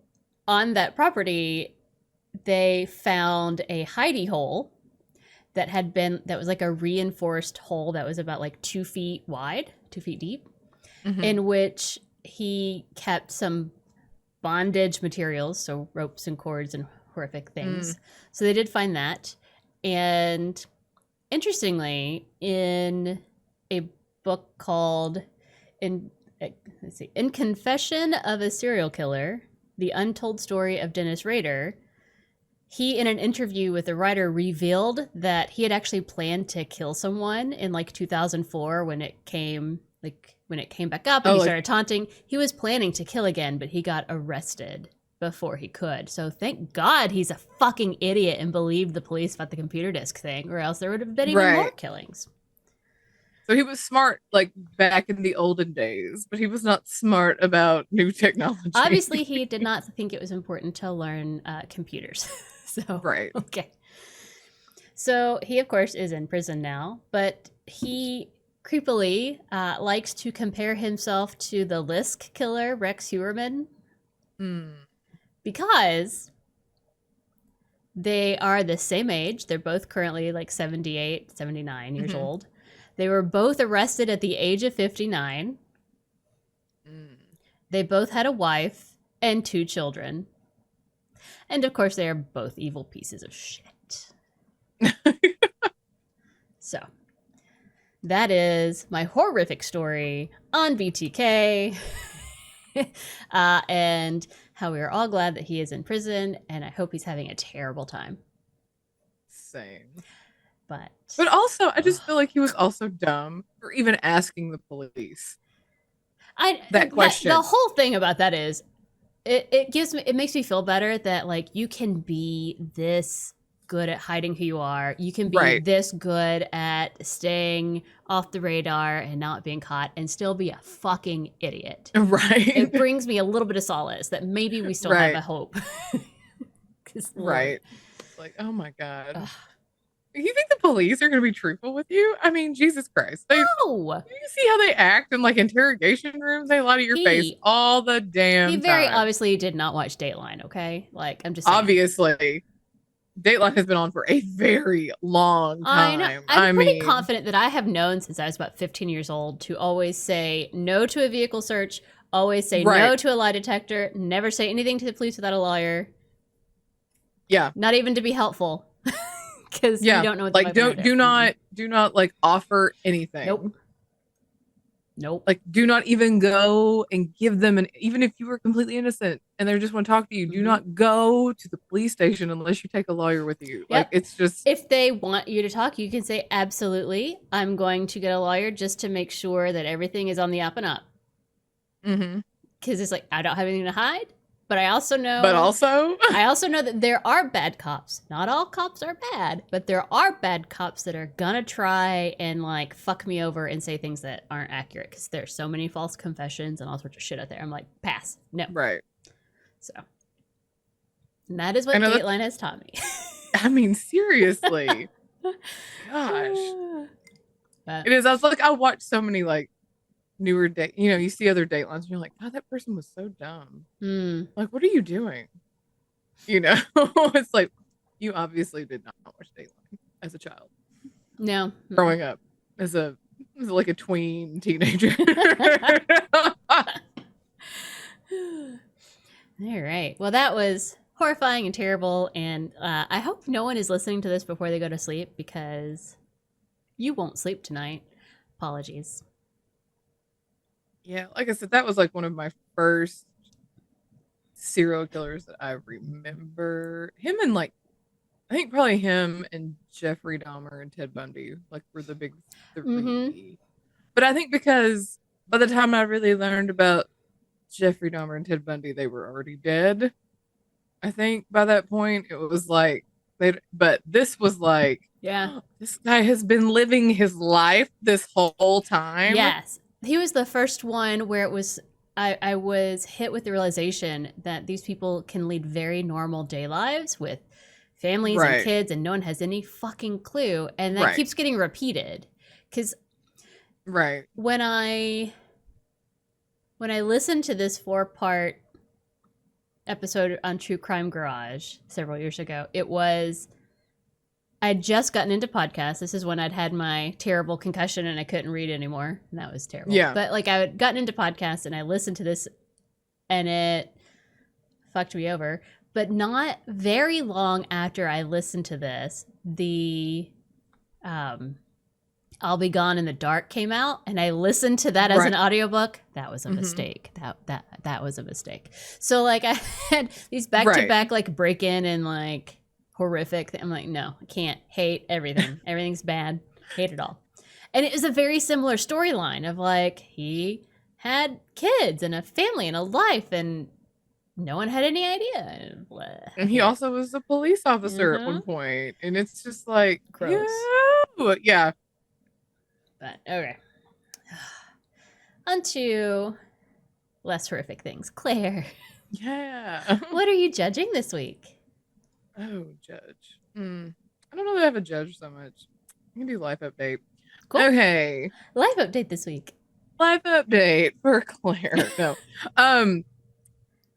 on that property, they found a hidey hole that was like a reinforced hole that was about like 2 feet wide, 2 feet deep, in which he kept some bondage materials, so ropes and cords and horrific things. So they did find that. And interestingly, in a book called In Confession of a Serial Killer, The Untold Story of Dennis Rader, he, in an interview with the writer, revealed that he had actually planned to kill someone in like 2004 when it came back up and he started taunting. He was planning to kill again, but he got arrested before he could. So thank God he's a fucking idiot and believed the police about the computer disk thing, or else there would have been even more killings. So he was smart like back in the olden days, but he was not smart about new technology. Obviously, he did not think it was important to learn computers. So, right. Okay. So he, of course, is in prison now, but he creepily likes to compare himself to the Lisk killer, Rex Heuermann, because they are the same age. They're both currently like 78, 79 years old. They were both arrested at the age of 59. They both had a wife and 2 children. And of course, they are both evil pieces of shit. So, that is my horrific story on BTK. And how we are all glad that he is in prison. And I hope he's having a terrible time. Same. But also, I just feel like he was also dumb for even asking the police that question. The whole thing about that is, it makes me feel better that like you can be this good at hiding who you are. You can be this good at staying off the radar and not being caught and still be a fucking idiot. Right. It brings me a little bit of solace that maybe we still have a hope. Right. Like, oh my God. Ugh. You think the police are going to be truthful with you? I mean, Jesus Christ. No. You see how they act in like interrogation rooms? They lie to your face all the damn time. He very obviously did not watch Dateline, okay? Like, I'm just saying. Obviously. Dateline has been on for a very long time. I know. I'm pretty confident that I have known since I was about 15 years old to always say no to a vehicle search, always say no to a lie detector, never say anything to the police without a lawyer. Yeah. Not even to be helpful. Because you don't know what like do not like offer anything. Nope. Like do not even go and give them even if you were completely innocent and they just want to talk to you, do not go to the police station unless you take a lawyer with you. Like it's just, if they want you to talk, you can say absolutely, I'm going to get a lawyer just to make sure that everything is on the up and up. Because it's like, I don't have anything to hide. But I also know that there are bad cops. Not all cops are bad, but there are bad cops that are gonna try and like fuck me over and say things that aren't accurate because there's so many false confessions and all sorts of shit out there. I'm like, pass, no. Right. So, and that is what Dateline has taught me. I mean, seriously. Gosh. It is. I was like, I watched so many like newer you see other Datelines and you're like, oh, that person was so dumb. Like, what are you doing? It's like, you obviously did not watch Dateline as a child. No. Growing up as like a tween teenager. All right. Well, that was horrifying and terrible. And I hope no one is listening to this before they go to sleep because you won't sleep tonight. Apologies. Yeah, like I said, that was like one of my first serial killers that I remember. Him and like, I think probably him and Jeffrey Dahmer and Ted Bundy like were the big 3. Mm-hmm. But I think because by the time I really learned about Jeffrey Dahmer and Ted Bundy, they were already dead. I think by that point it was like but this was like, Yeah. this guy has been living his life this whole time. Yes. He was the first one where it was I was hit with the realization that these people can lead very normal day lives with families and kids and no one has any fucking clue. And that keeps getting repeated. Because when I listened to this 4-part episode on True Crime Garage several years ago, I'd just gotten into podcasts. This is when I'd had my terrible concussion and I couldn't read anymore. And that was terrible. Yeah. But like I had gotten into podcasts and I listened to this and it fucked me over. But not very long after I listened to this, the I'll Be Gone in the Dark came out and I listened to that as an audiobook. That was a mistake. That was a mistake. So like I had these back-to-back like break-in and like horrific. I'm like, no, I can't. Hate everything. Everything's bad. Hate it all. And it was a very similar storyline of like he had kids and a family and a life and no one had any idea. And he also was a police officer at one point. And it's just like, gross. Yeah. But okay. On to less horrific things. Claire. Yeah. What are you judging this week? Oh, judge. I don't know that I have a judge so much. I can do life update. Cool. Okay. Life update this week. Life update for Claire. No.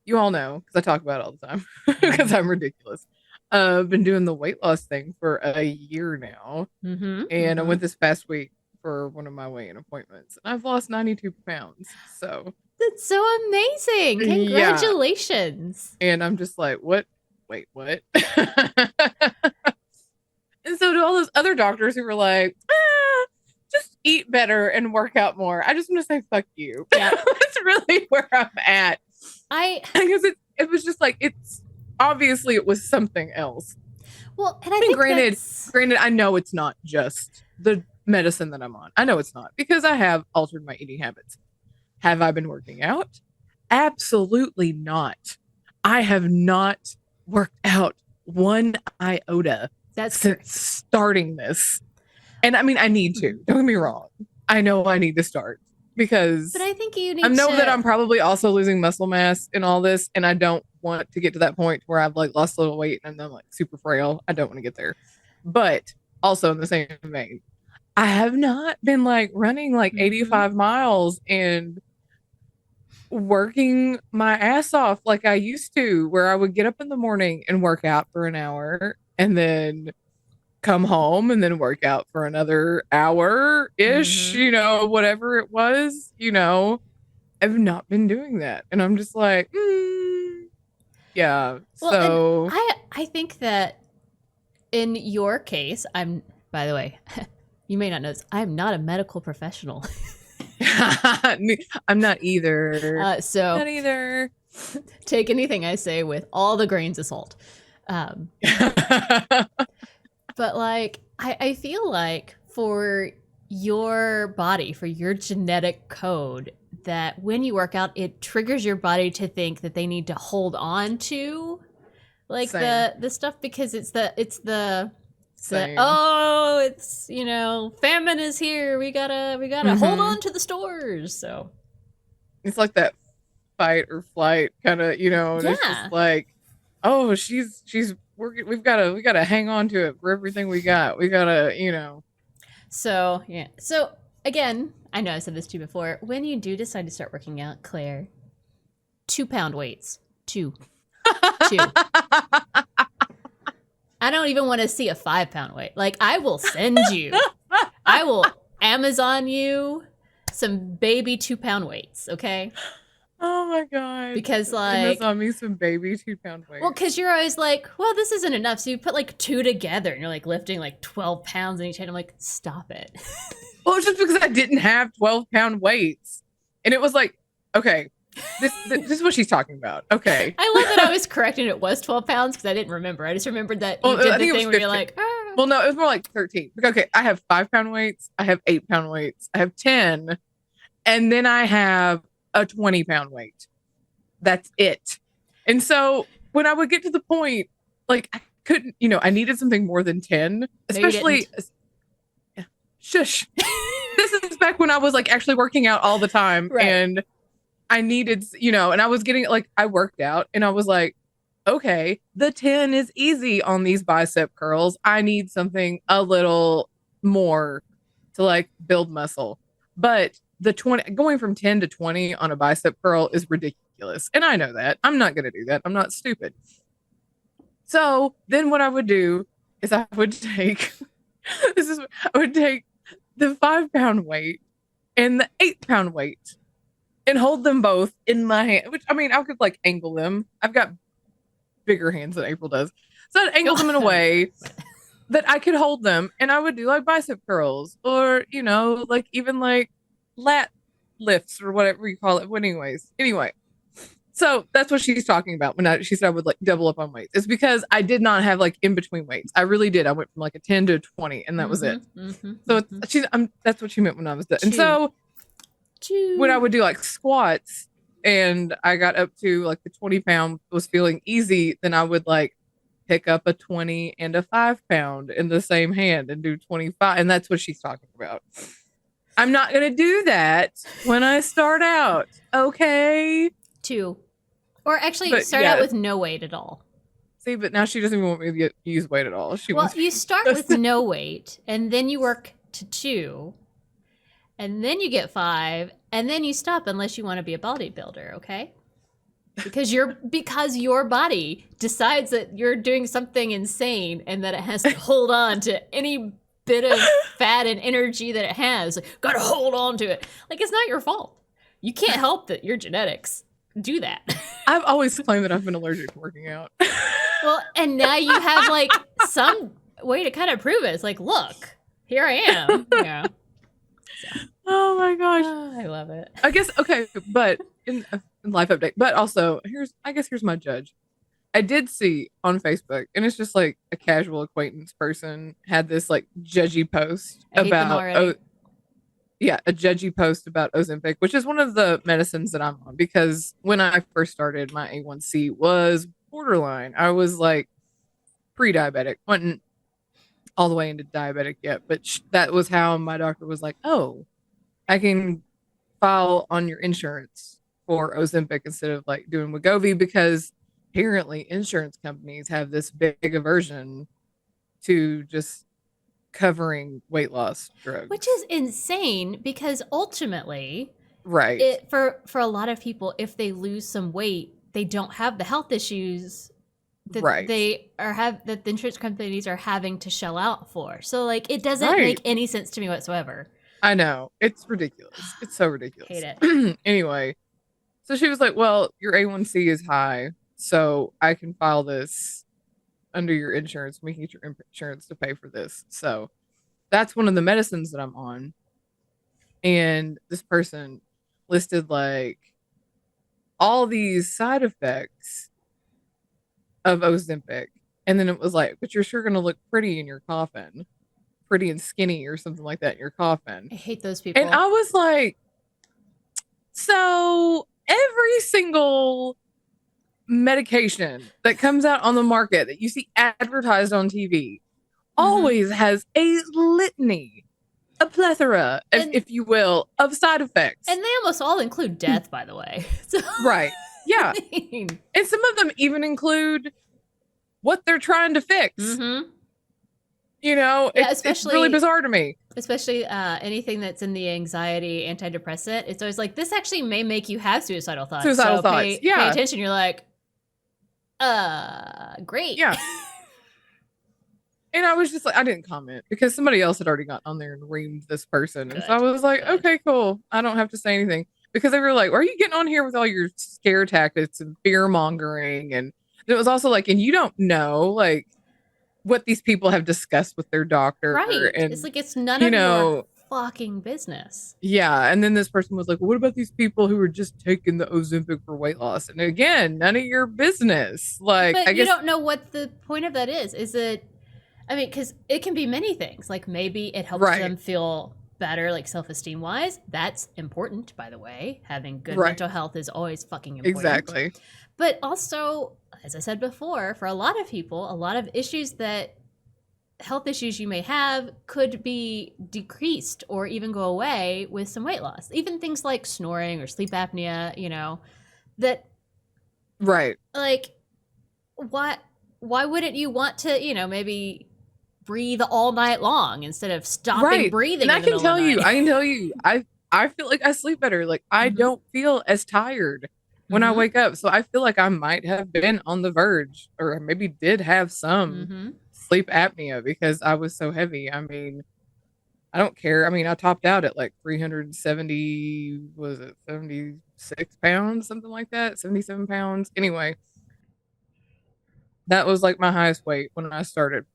You all know, because I talk about it all the time, because I'm ridiculous. I've been doing the weight loss thing for a year now. And I went this past week for one of my weigh-in appointments. And I've lost 92 pounds. So that's so amazing. Congratulations. Yeah. And I'm just like, what? Wait, what? And so to all those other doctors who were like, just eat better and work out more, I just want to say fuck you. Yeah. That's really where I'm at. Because it was just like, it's obviously it was something else. Well, and I think granted, I know it's not just the medicine that I'm on. I know it's not, because I have altered my eating habits. Have I been working out? Absolutely not. I have not worked out one iota since starting this. And I mean, I need to. Don't get me wrong. I know I need to start because but I think you need I know that I'm probably also losing muscle mass in all this, and I don't want to get to that point where I've like lost a little weight and I'm like super frail. I don't want to get there. But also in the same vein, I have not been like running like 85 miles and working my ass off like I used to, where I would get up in the morning and work out for an hour and then come home and then work out for another hour ish, whatever it was, I've not been doing that. And I'm just like, yeah. Well, so I think that in your case, by the way, you may not know this, I'm not a medical professional. I'm not either. So not either. Take anything I say with all the grains of salt. But like, I feel like for your body, for your genetic code, that when you work out, it triggers your body to think that they need to hold on to like the stuff, because it's the famine is here. We gotta hold on to the stores. So it's like that fight or flight kind of, and it's just like, oh, she's working. We gotta hang on to it for everything we got. We gotta, So yeah. So again, I know I said this to you before. When you do decide to start working out, Claire, 2-pound weights, 2. I don't even want to see a 5-pound weight. Like, I will send you. I will Amazon you some baby 2-pound weights. Okay. Oh my god. Because And like, that's on me some baby 2-pound weight. well, because you're always like, well, this isn't enough. So you put like two together and you're like lifting like 12 pounds in each hand. I'm like, stop it. Well, it's just because I didn't have 12-pound weights. And it was like, okay, this is what she's talking about. Okay. I love that I was correct and it was 12 pounds because I didn't remember. I just remembered that you Well, did I the think it was thing where 15. you're like, ah. Well, no, it was more like 13. Okay, I have 5-pound weights, I have 8-pound weights, I have 10, and then I have a 20-pound weight. That's it. And so when I would get to the point, like I couldn't, I needed something more than 10, especially. Shush. This is back when I was like actually working out all the time, Right. and I needed, and I was getting like, I worked out and I was like, okay, the 10 is easy on these bicep curls. I need something a little more to like build muscle. But the 20, going from 10 to 20 on a bicep curl is ridiculous. And I know that. I'm not going to do that. I'm not stupid. So then what I would do is I would take, I would take the 5-pound weight and the 8-pound weight and hold them both in my hand, which I mean, I could like angle them. I've got bigger hands than April does. So I'd angle them in a way that I could hold them, and I would do like bicep curls or, like even like lat lifts or whatever you call it. But anyway. So that's what she's talking about when she said I would like double up on weights. It's because I did not have like in between weights. I really did. I went from like a 10 to a 20 and that was it. So that's what she meant when I was done. And so when I would do like squats and I got up to like the 20-pound was feeling easy, then I would like pick up a 20 and a 5-pound in the same hand and do 25. And that's what she's talking about. I'm not going to do that when I start out. Okay. 2. Or actually start out with no weight at all. See, but now she doesn't even want me to use weight at all. You start with no weight and then you work to 2 and then you get 5 and then you stop unless you want to be a bodybuilder, okay? Because your body decides that you're doing something insane and that it has to hold on to any bit of fat and energy that it has. Like, gotta hold on to it. Like, it's not your fault. You can't help that your genetics do that. I've always claimed that I've been allergic to working out. Well, and now you have like some way to kind of prove it. It's like, look, here I am. Yeah. So. Oh my gosh. I love it. I guess, okay, but in life update, but also here's my judge. I did see on Facebook, and it's just like a casual acquaintance person had this like judgy post about a judgy post about Ozempic, which is one of the medicines that I'm on, because when I first started, my A1C was borderline. I was like pre-diabetic, wasn't all the way into diabetic yet, but that was how my doctor was like, oh, I can file on your insurance for Ozempic instead of like doing Wegovy, because apparently insurance companies have this big aversion to just covering weight loss drugs, which is insane, because ultimately, right, for a lot of people, if they lose some weight, they don't have the health issues that that the insurance companies are having to shell out for. So like, it doesn't make any sense to me whatsoever. I know, it's ridiculous. It's so ridiculous. Hate it. Anyway, so she was like, well, your A1C is high, so I can file this under your insurance. We can get your insurance to pay for this. So that's one of the medicines that I'm on. And this person listed like all these side effects of Ozempic. And then it was like, but you're sure going to look pretty in your coffin, pretty and skinny or something like that in your coffin. I hate those people. And I was like, so every single medication that comes out on the market that you see advertised on TV always has a litany, a plethora, if you will, of side effects. And they almost all include death, by the way. So, right. Yeah. And some of them even include what they're trying to fix. Mm-hmm. It's really bizarre to me. Especially anything that's in the anxiety antidepressant. It's always like, this actually may make you have suicidal thoughts. Pay attention. You're like, great. Yeah. And I was just like, I didn't comment because somebody else had already gotten on there and reamed this person. And so I was like, okay, cool. I don't have to say anything. because they were like, why are you getting on here with all your scare tactics and fear mongering? And it was also like, and you don't know like what these people have discussed with their doctor. Right. It's And, like it's none you of your know, fucking business. yeah. And then this person was like, what about these people who are just taking the Ozempic for weight loss? And again, none of your business. Like, I But you guess, don't know what the point of that is. Is it, I mean, because it can be many things. Like maybe it helps right, them feel better, like self esteem wise. That's important, by the way. Having good right, mental health is always fucking important. exactly. But also, as I said before, for a lot of people, a lot of issues that health issues you may have could be decreased or even go away with some weight loss. Even things like snoring or sleep apnea, that Right. like why wouldn't you want to, maybe breathe all night long instead of stopping Right. breathing And in the middle of the night? I can tell you, I feel like I sleep better. Like I Mm-hmm. don't feel as tired when I Mm-hmm. wake up. So I feel like I might have been on the verge or maybe did have some Mm-hmm. sleep apnea because I was so heavy. I mean, I don't care. I mean, I topped out at like 370, was it 76 pounds, something like that, 77 pounds. Anyway, that was like my highest weight when I started.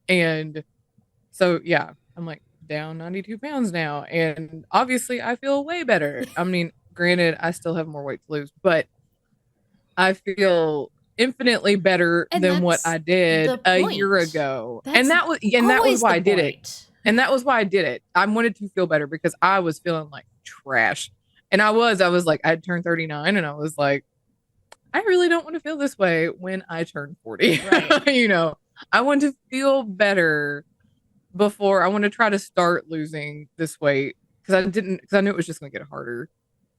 And so, yeah, I'm like down 92 pounds now. And obviously, I feel way better. I mean, granted, I still have more weight to lose, but I feel infinitely better And than what that's I did the a year point. ago. That's And that was always why the I did it. point. And that was why I did it. I wanted to feel better because I was feeling like trash. And I was like, I'd turned 39 and I was like, I really don't want to feel this way when I turn 40. Right. I want to feel better before I want to try to start losing this weight because I knew it was just going to get harder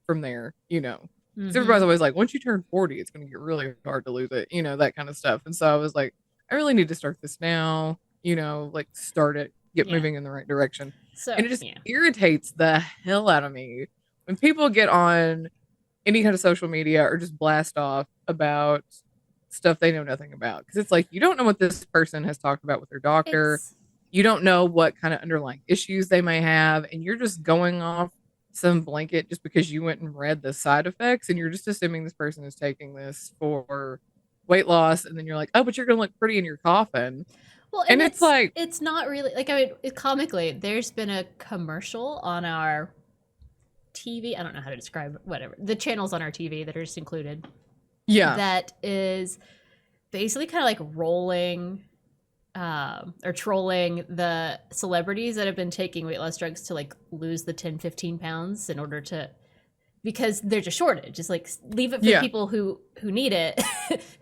from there, because everybody's Mm-hmm. always like, once you turn 40, it's going to get really hard to lose it, that kind of stuff. And so I was like, I really need to start this now, like start it, get Yeah. moving in the right direction. So And it just yeah. irritates the hell out of me when people get on any kind of social media or just blast off about stuff they know nothing about. Because it's like, you don't know what this person has talked about with their doctor. It's You don't know what kind of underlying issues they may have. And you're just going off some blanket just because you went and read the side effects. And you're just assuming this person is taking this for weight loss. And then you're like, oh, but you're going to look pretty in your coffin. well, and And it's like, it's not really like, I mean, comically, there's been a commercial on our TV. I don't know how to describe whatever the channels on our TV that are just included. yeah, That is basically kind of like rolling or trolling the celebrities that have been taking weight loss drugs to like lose the 10, 15 pounds in order to, because there's a shortage. It's like, leave it for yeah, people who need it,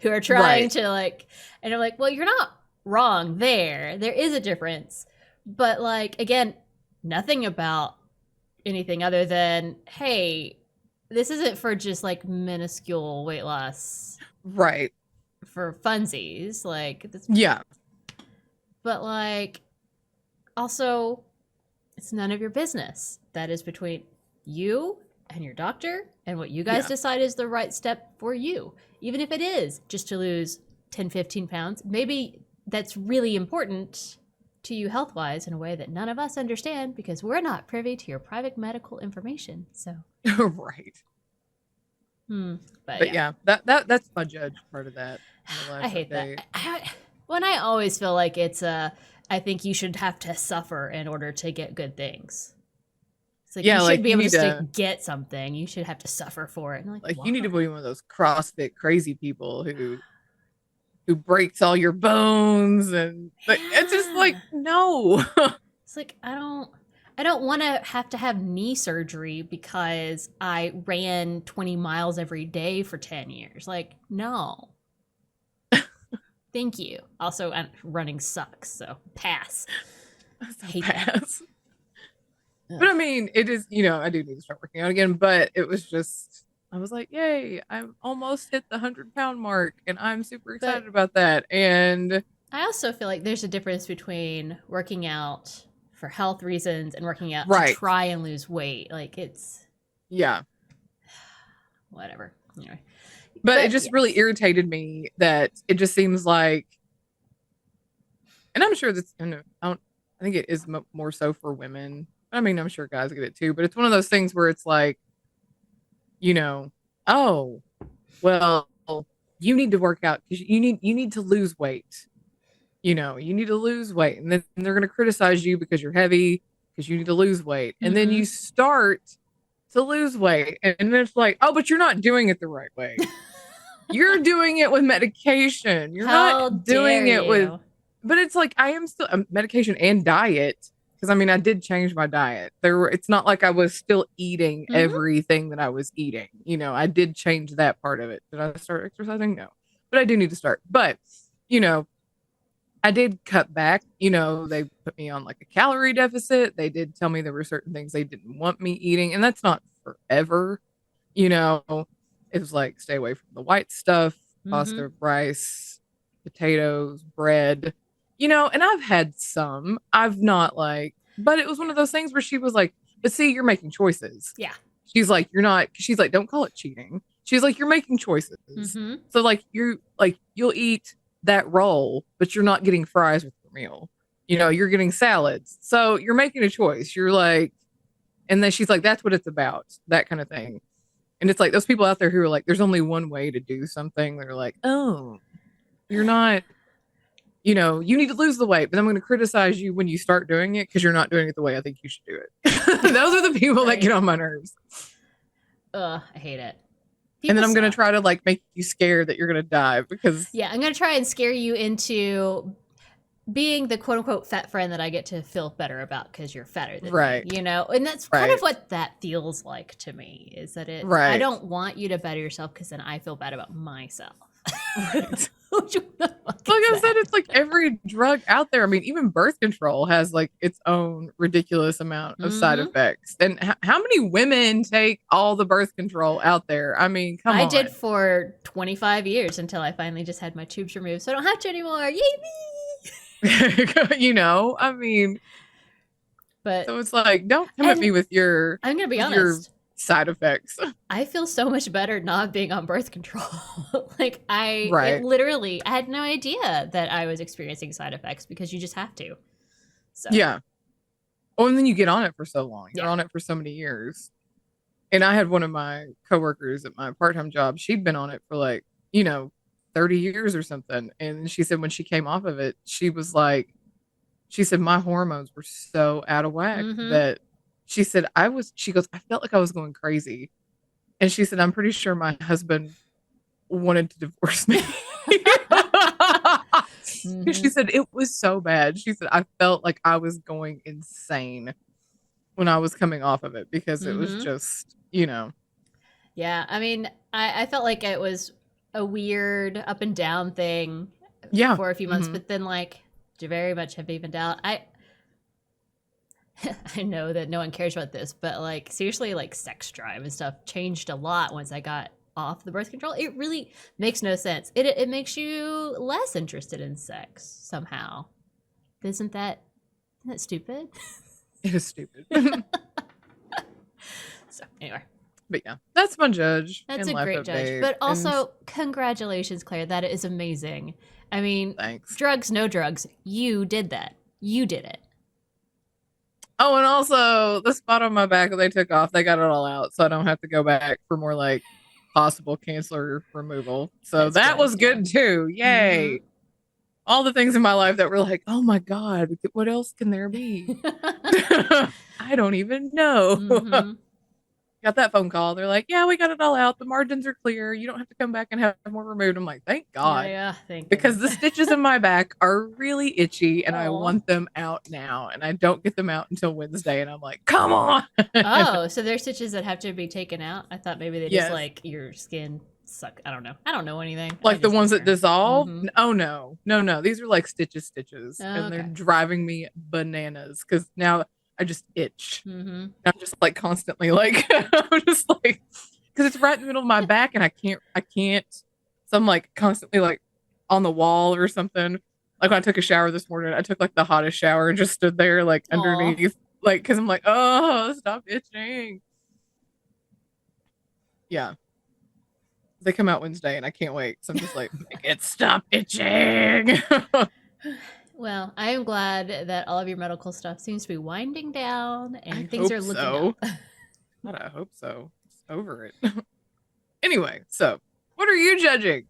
who are trying right, to like, and I'm like, well, you're not wrong there. There is a difference. But like, again, nothing about anything other than, hey, this isn't for just like minuscule weight loss right, for funsies. Like, this, yeah, but like, also, it's none of your business. That is between you and your doctor and what you guys yeah, decide is the right step for you. Even if it is just to lose 10, 15 pounds, maybe that's really important to you health wise in a way that none of us understand because we're not privy to your private medical information. So, right. But yeah, that's my judge part of that. I hate that. When I always feel like it's I think you should have to suffer in order to get good things. It's like, yeah, you like shouldn't be you able need just to to get something. You should have to suffer for it. And I'm like like, you need to why? be one of those CrossFit crazy people who breaks all your bones and like it's just like Yeah. no. It's like, I don't want to have knee surgery because I ran 20 miles every day for 10 years. Like, no. Thank you. Also, running sucks, so pass. So Hate pass. that. But I mean, it is, I do need to start working out again, but it was just I was like, yay, I'm almost hit the 100-pound mark and I'm super But excited about that. And I also feel like there's a difference between working out for health reasons and working out to right. try and lose weight. Like, it's Yeah. whatever. Anyway. But it just yes. really irritated me that it just seems like, and I'm sure that's, I think it is more so for women. I mean, I'm sure guys get it too, but it's one of those things where it's like, you know, oh, well, you need to work out because you need to lose weight. You know, you need to lose weight. And then they're going to criticize you because you're heavy, because you need to lose weight. And then you start to lose weight. And then it's like, oh, but you're not doing it the right way. You're doing it with medication. You're not doing it with, but it's like, I am still medication and diet. Because I mean, I did change my diet. It's not like I was still eating everything that I was eating. You know, I did change that part of it. Did I start exercising? No, but I do need to start. But, you know, I did cut back. You know, they put me on like a calorie deficit. They did tell me there were certain things they didn't want me eating. And that's not forever. You know, it was like, stay away from the white stuff, pasta, rice, potatoes, bread, you know, and I've had some. I've not like, but it was one of those things where she was like, but see, you're making choices. Yeah. She's like, she's like, don't call it cheating. She's like, you're making choices. So like, you'll eat that roll, but you're not getting fries with your meal. You know, you're getting salads. So you're making a choice. You're like, and then she's like, that's what it's about, that kind of thing. And it's like those people out there who are like, there's only one way to do something. They're like, oh, you're not, you know, you need to lose the weight, but I'm going to criticize you when you start doing it because you're not doing it the way I think you should do it. Those are the people that get on my nerves. I hate it. People and then I'm going to try to like make you scared that you're going to die because. Yeah, I'm going to try and scare you into being the quote unquote fat friend that I get to feel better about because you're fatter than me, you know? And that's kind of what that feels like to me is that I don't want you to better yourself because then I feel bad about myself. Right. Like I said, it's like every drug out there. I mean, even birth control has like its own ridiculous amount of side effects. And how many women take all the birth control out there? I mean, come on. I did for 25 years until I finally just had my tubes removed. So I don't have to anymore. Yay me! You know, I mean, but so it's like, don't come at me with your, I'm going to be honest. Side effects. I feel so much better not being on birth control. Like I had no idea that I was experiencing side effects because you just have to. So. Yeah. Oh, and then you get on it for so long. You're on it for so many years. And I had one of my coworkers at my part-time job. She'd been on it for like, you know, 30 years or something. And she said when she came off of it, she said my hormones were so out of whack that she said, she goes, I felt like I was going crazy. And she said, I'm pretty sure my husband wanted to divorce me. She said, it was so bad. She said, I felt like I was going insane when I was coming off of it because it was just, you know. Yeah. I mean, I felt like it was a weird up and down thing for a few months, but then like to very much have evened out. I know that no one cares about this, but like seriously, like sex drive and stuff changed a lot once I got off the birth control. It really makes no sense. It makes you less interested in sex somehow. Isn't that stupid? It is stupid. So anyway. But yeah, that's my judge. That's a great judge. But also, congratulations, Claire. That is amazing. I mean, thanks. Drugs, no drugs. You did that. You did it. Oh, and also the spot on my back that they took off, they got it all out, so I don't have to go back for more like possible cancer removal. So that was good too. Yay. All the things in my life that were like, oh my God, what else can there be? I don't even know. Got that phone call. They're like, yeah, we got it all out. The margins are clear. You don't have to come back and have more removed. I'm like, thank God. Yeah, thank because the stitches in my back are really itchy and I want them out now. And I don't get them out until Wednesday. And I'm like, come on. Oh, so there's stitches that have to be taken out? I thought maybe they just like your skin suck. I don't know. I don't know anything. Like the ones that dissolve? Oh, no. No. These are like stitches. Oh, and they're driving me bananas because now I just itch. I'm just like constantly like, I'm just like, because it's right in the middle of my back and I can't. So I'm like constantly like on the wall or something. Like when I took a shower this morning, I took like the hottest shower and just stood there like underneath, like, because I'm like, oh, stop itching. Yeah. They come out Wednesday and I can't wait. So I'm just like, stop itching. Well, I am glad that all of your medical stuff seems to be winding down and things are looking up. God, I hope so. It's over it. Anyway, so what are you judging?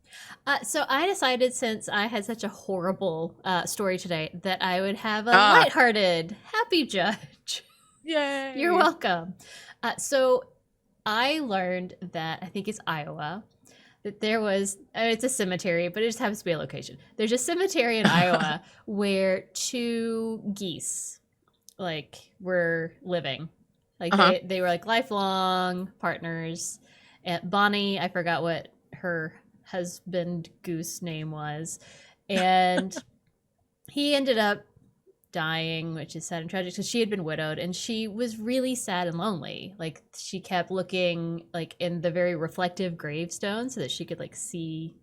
So I decided, since I had such a horrible story today, that I would have a lighthearted, happy judge. Yay! You're welcome. So I learned that, I think it's Iowa, that there was, it's a cemetery, but it just happens to be a location. There's a cemetery in Iowa where two geese, like, were living. Like, they were, like, lifelong partners. And Bonnie, I forgot what her husband Goose name was. And he ended up dying, which is sad and tragic, because she had been widowed and she was really sad and lonely. Like, she kept looking, like, in the very reflective gravestone so that she could, like, see.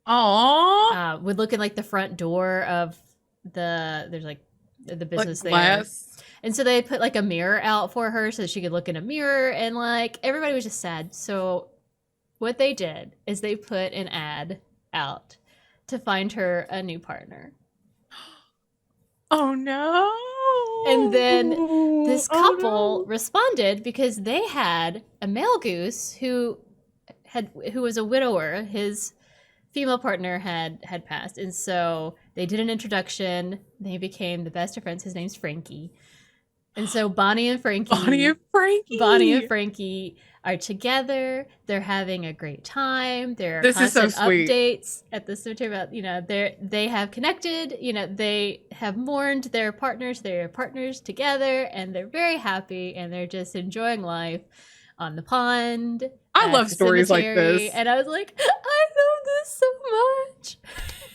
Aww. Would look in, like, the front door of there's like the business, like, glass. There. And so they put, like, a mirror out for her so that she could look in a mirror, and, like, everybody was just sad. So what they did is they put an ad out to find her a new partner. Oh no. And then this couple responded because they had a male goose who was a widower. His female partner had passed. And so they did an introduction. They became the best of friends. His name's Frankie. And so Bonnie and Frankie are together. They're having a great time. There are constant updates at the cemetery about, they have connected, they have mourned their partners. They're partners together, and they're very happy, and they're just enjoying life on the pond. I love stories like this. And I was like, I love this so much.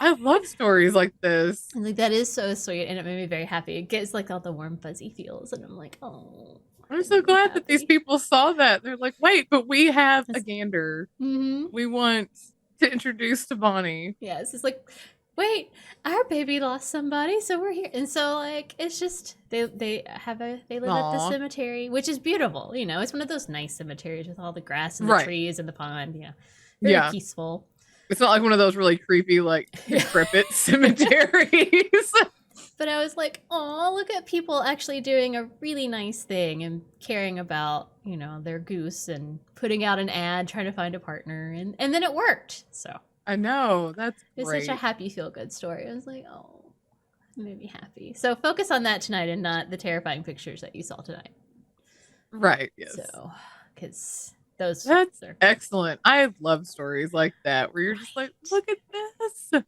I love stories like this. And, like, that is so sweet, and it made me very happy. It gets, like, all the warm, fuzzy feels, and I'm like, oh. I'm so glad that these people saw that. They're like, wait, but we have a gander. Mm-hmm. We want to introduce to Bonnie. Yes, it's like, wait, our baby lost somebody, so we're here. And so, like, it's just they live at the cemetery, which is beautiful. It's one of those nice cemeteries with all the grass and the trees and the pond. Yeah, very peaceful. It's not like one of those really creepy, like, decrepit cemeteries. But I was like, oh, look at people actually doing a really nice thing and caring about, their goose and putting out an ad, trying to find a partner. And then it worked. So I know. That's It's great. such a happy, feel-good story. I was like, oh, it made me happy. So focus on that tonight and not the terrifying pictures that you saw tonight. Right, yes. So, because that's excellent. I love stories like that where you're just like, look at this.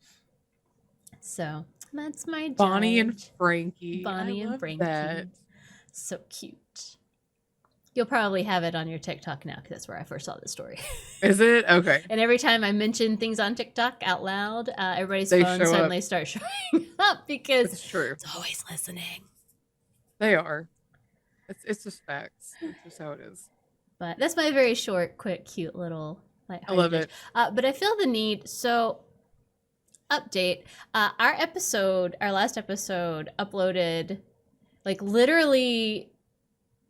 So that's my judge. Bonnie and Frankie. Bonnie and Frankie. That. So cute. You'll probably have it on your TikTok now, because that's where I first saw the story. Is it? Okay. And every time I mention things on TikTok out loud, everybody's phone suddenly starts showing up, because it's true. It's always listening. They are. It's just facts. It's just how it is. But that's my very short, quick, cute little lighthearted. I love it. But I feel the need. So, update. Our last episode uploaded, like, literally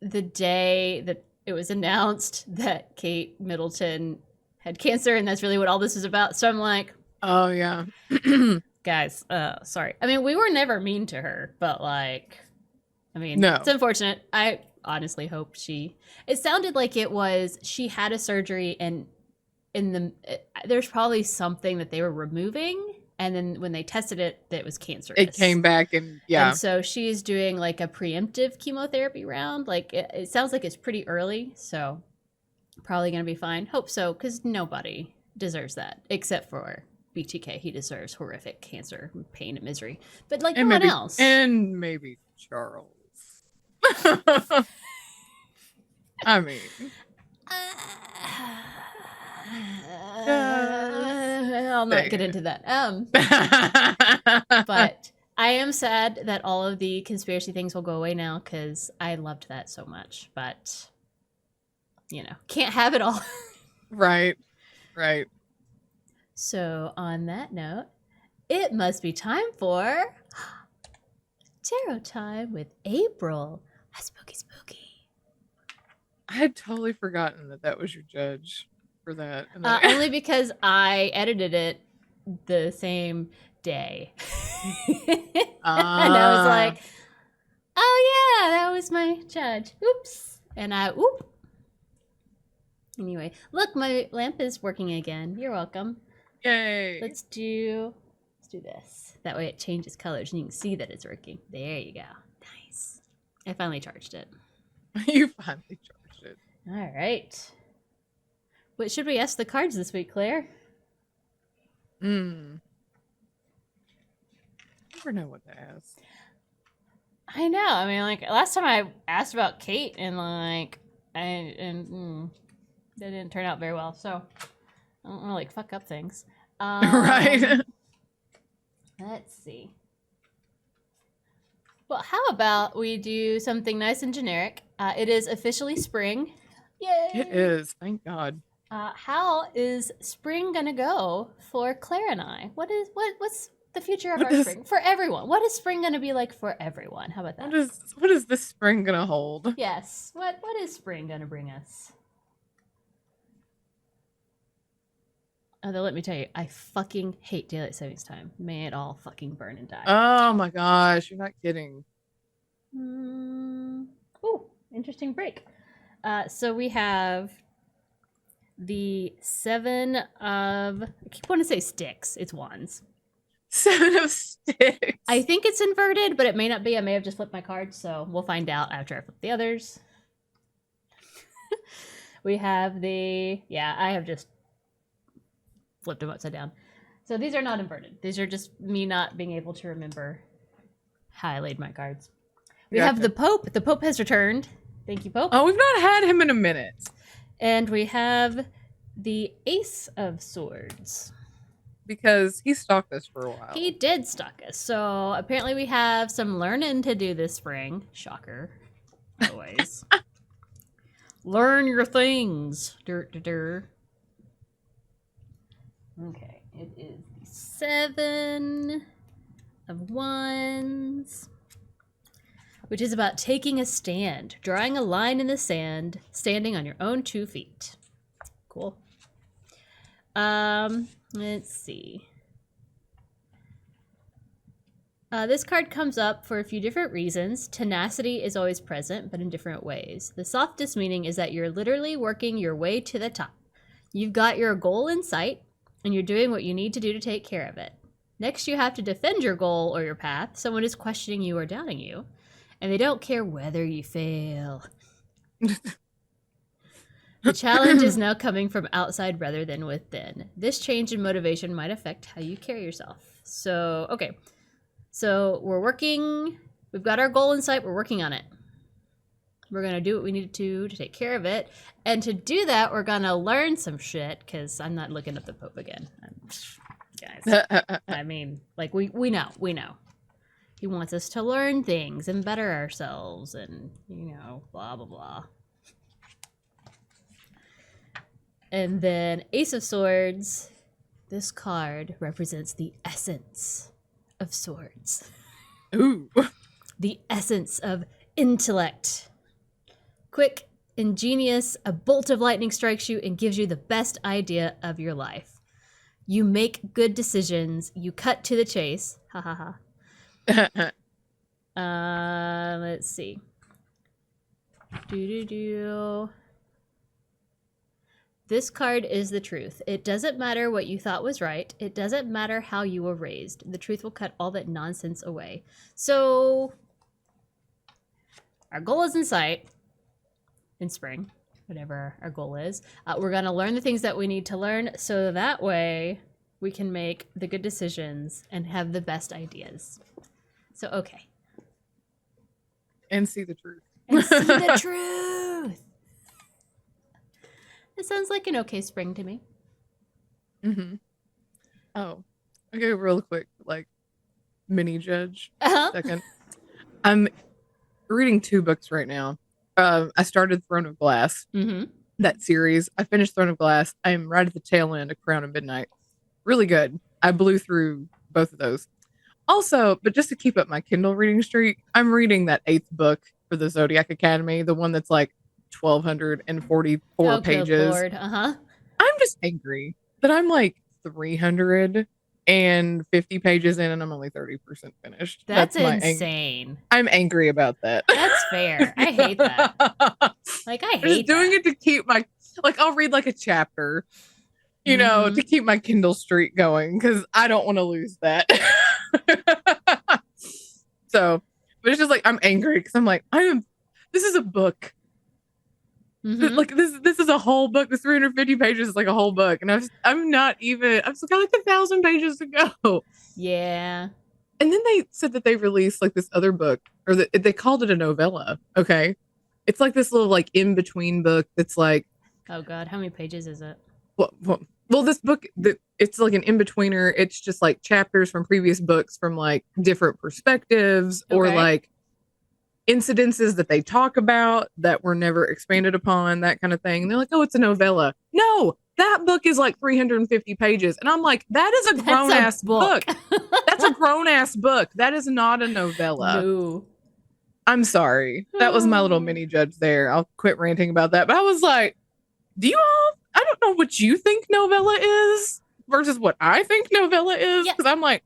the day that it was announced that Kate Middleton had cancer, and that's really what all this is about. So I'm like, oh yeah. Guys, sorry. I mean, we were never mean to her, but, like, no. It's unfortunate. I honestly hope it sounded like she had a surgery, and there's probably something that they were removing, and then when they tested it, that was cancerous. It came back, and And so she's doing, like, a preemptive chemotherapy round. Like, it sounds like it's pretty early, so probably going to be fine. Hope so, because nobody deserves that except for BTK. He deserves horrific cancer, pain, and misery. But, like, no one else. And maybe Charles. I mean. I'll not get into that. But I am sad that all of the conspiracy things will go away now, because I loved that so much. But, can't have it all. Right. So on that note, it must be time for tarot time with April. Spooky. I had totally forgotten that was your judge for that. Only because I edited it the same day. And I was like, oh yeah, that was my judge. Oops. And Anyway, look, my lamp is working again. You're welcome. Yay. Let's do this. That way it changes colors and you can see that it's working. There you go. Nice. I finally charged it. You finally charged it. All right. What should we ask the cards this week, Claire? I never know what to ask. I know. I mean, like last time I asked about Kate, and like, that didn't turn out very well. So I don't want to like fuck up things. Right. Let's see. Well, how about we do something nice and generic? It is officially spring. Yay! It is. Thank God. How is spring gonna go for Claire and I? What's the future of our spring for everyone? What is spring gonna be like for everyone? How about that? What is this spring gonna hold? Yes. What is spring gonna bring us? Although let me tell you, I fucking hate daylight savings time. May it all fucking burn and die. Oh my gosh, you're not kidding. Oh, interesting break. So we have the 7 of, I keep wanting to say sticks. It's wands. 7 of sticks. I think it's inverted, but it may not be. I may have just flipped my cards, so we'll find out after I flip the others. We have I have just flipped them upside down. So these are not inverted. These are just me not being able to remember how I laid my cards. We have the Pope. The Pope has returned. Thank you, Pope. Oh, we've not had him in a minute. And we have the Ace of Swords. Because he stalked us for a while. He did stalk us. So apparently we have some learning to do this spring. Shocker. Always. Learn your things. Okay. It is the 7 of Wands, which is about taking a stand, drawing a line in the sand, standing on your own 2 feet. Cool. Let's see. This card comes up for a few different reasons. Tenacity is always present, but in different ways. The softest meaning is that you're literally working your way to the top. You've got your goal in sight, and you're doing what you need to do to take care of it. Next, you have to defend your goal or your path. Someone is questioning you or doubting you, and they don't care whether you fail. The challenge is now coming from outside rather than within. This change in motivation might affect how you carry yourself. So, okay. So we've got our goal in sight, we're working on it. We're going to do what we need to take care of it. And to do that, we're going to learn some shit, because I'm not looking up the Pope again. Guys, I mean, like, we know. He wants us to learn things and better ourselves and, blah, blah, blah. And then Ace of Swords, this card represents the essence of swords. Ooh. The essence of intellect. Quick, ingenious, a bolt of lightning strikes you and gives you the best idea of your life. You make good decisions. You cut to the chase. Ha ha ha. Let's see. This card is the truth. It doesn't matter what you thought was right. It doesn't matter how you were raised. The truth will cut all that nonsense away. So, our goal is in sight in spring, whatever our goal is. We're going to learn the things that we need to learn, so that way we can make the good decisions and have the best ideas. So, okay. And see the truth. And see the truth. It sounds like an okay spring to me. Mm-hmm. Oh, okay, real quick, like mini judge. Second, I'm reading 2 books right now. I started Throne of Glass, that series. I finished Throne of Glass. I'm right at the tail end of Crown of Midnight. Really good. I blew through both of those. Also, but just to keep up my Kindle reading streak, I'm reading that 8th book for the Zodiac Academy, the one that's like 1,244 pages. Good Lord. I'm just angry that I'm like 350 pages in and I'm only 30% finished. That's insane. I'm angry about that. That's fair. I hate that. Like, I hate just doing it to keep my Like I'll read like a chapter, Mhm. to keep my Kindle streak going because I don't want to lose that. So, but it's just like I'm angry because I'm like, this is a book. Mhm. Like this is a whole book. This 350 pages is like a whole book. And I've still got like 1,000 pages to go. Yeah. And then they said that they released like this other book, or that they called it a novella. Okay. It's like this little like in between book that's like, Oh God, how many pages is it? well, this book, it's like an in betweener. It's just like chapters from previous books from like different perspectives, or Okay. like incidences that they talk about that were never expanded upon, that kind of thing. And they're like, oh, it's a novella. No, that book is like 350 pages. And I'm like, that is a grown ass book. That's a grown ass book. That is not a novella. No. I'm sorry. That was my little mini judge there. I'll quit ranting about that. But I was like, I don't know what you think novella is versus what I think novella is. Yeah. Because I'm like,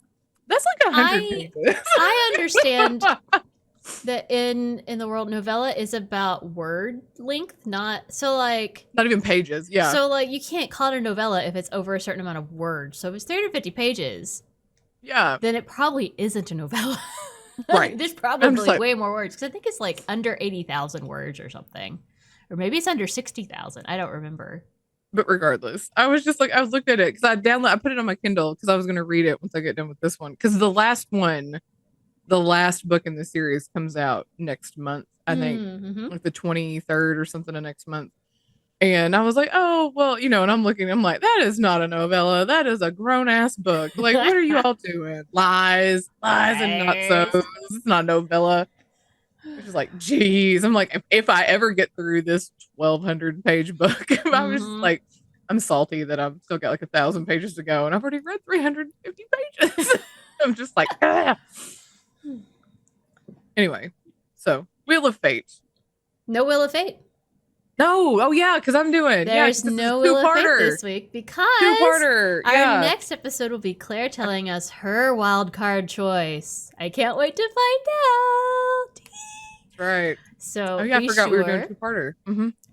that's like 100 pages. I understand that in the world, novella is about word length, not even pages. Yeah. So like you can't call it a novella if it's over a certain amount of words. So if it's 350 pages, yeah, then it probably isn't a novella. Right. There's probably way more words because I think it's like under 80,000 words or something, or maybe it's under 60,000. I don't remember. But regardless, I was looked at it because I put it on my Kindle because I was going to read it once I get done with this one. Because the last book in the series comes out next month, I think, like the 23rd or something of next month. And I was like, oh, well, and I'm like, that is not a novella. That is a grown ass book. Like, what are you all doing? Lies and not so. It's not a novella. It's just like, geez. I'm like, if I ever get through this 1,200 page book, I'm just like, I'm salty that I've still got like 1,000 pages to go, and I've already read 350 pages. I'm just like, ah. Anyway, so Wheel of Fate. No Wheel of Fate. No, oh yeah, because I'm doing. There's no Wheel of Fate this week because two-parter. Our next episode will be Claire telling us her wild card choice. I can't wait to find out. That's right. So I forgot we were doing two-parter.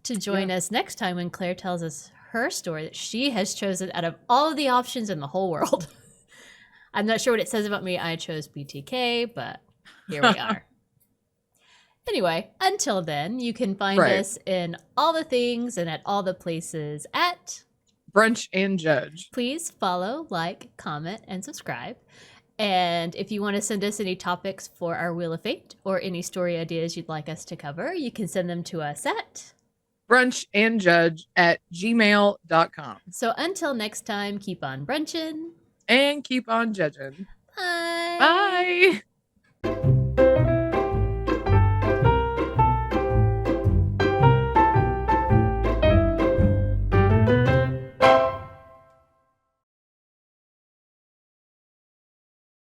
To join us next time when Claire tells us her story that she has chosen out of all of the options in the whole world. I'm not sure what it says about me. I chose BTK, but here we are. Anyway, until then, you can find us in all the things and at all the places at Brunch and Judge. Please follow, like, comment, and subscribe. And if you want to send us any topics for our Wheel of Fate or any story ideas you'd like us to cover, you can send them to us at brunchandjudge@gmail.com. So until next time, keep on brunching and keep on judging. Bye. Bye.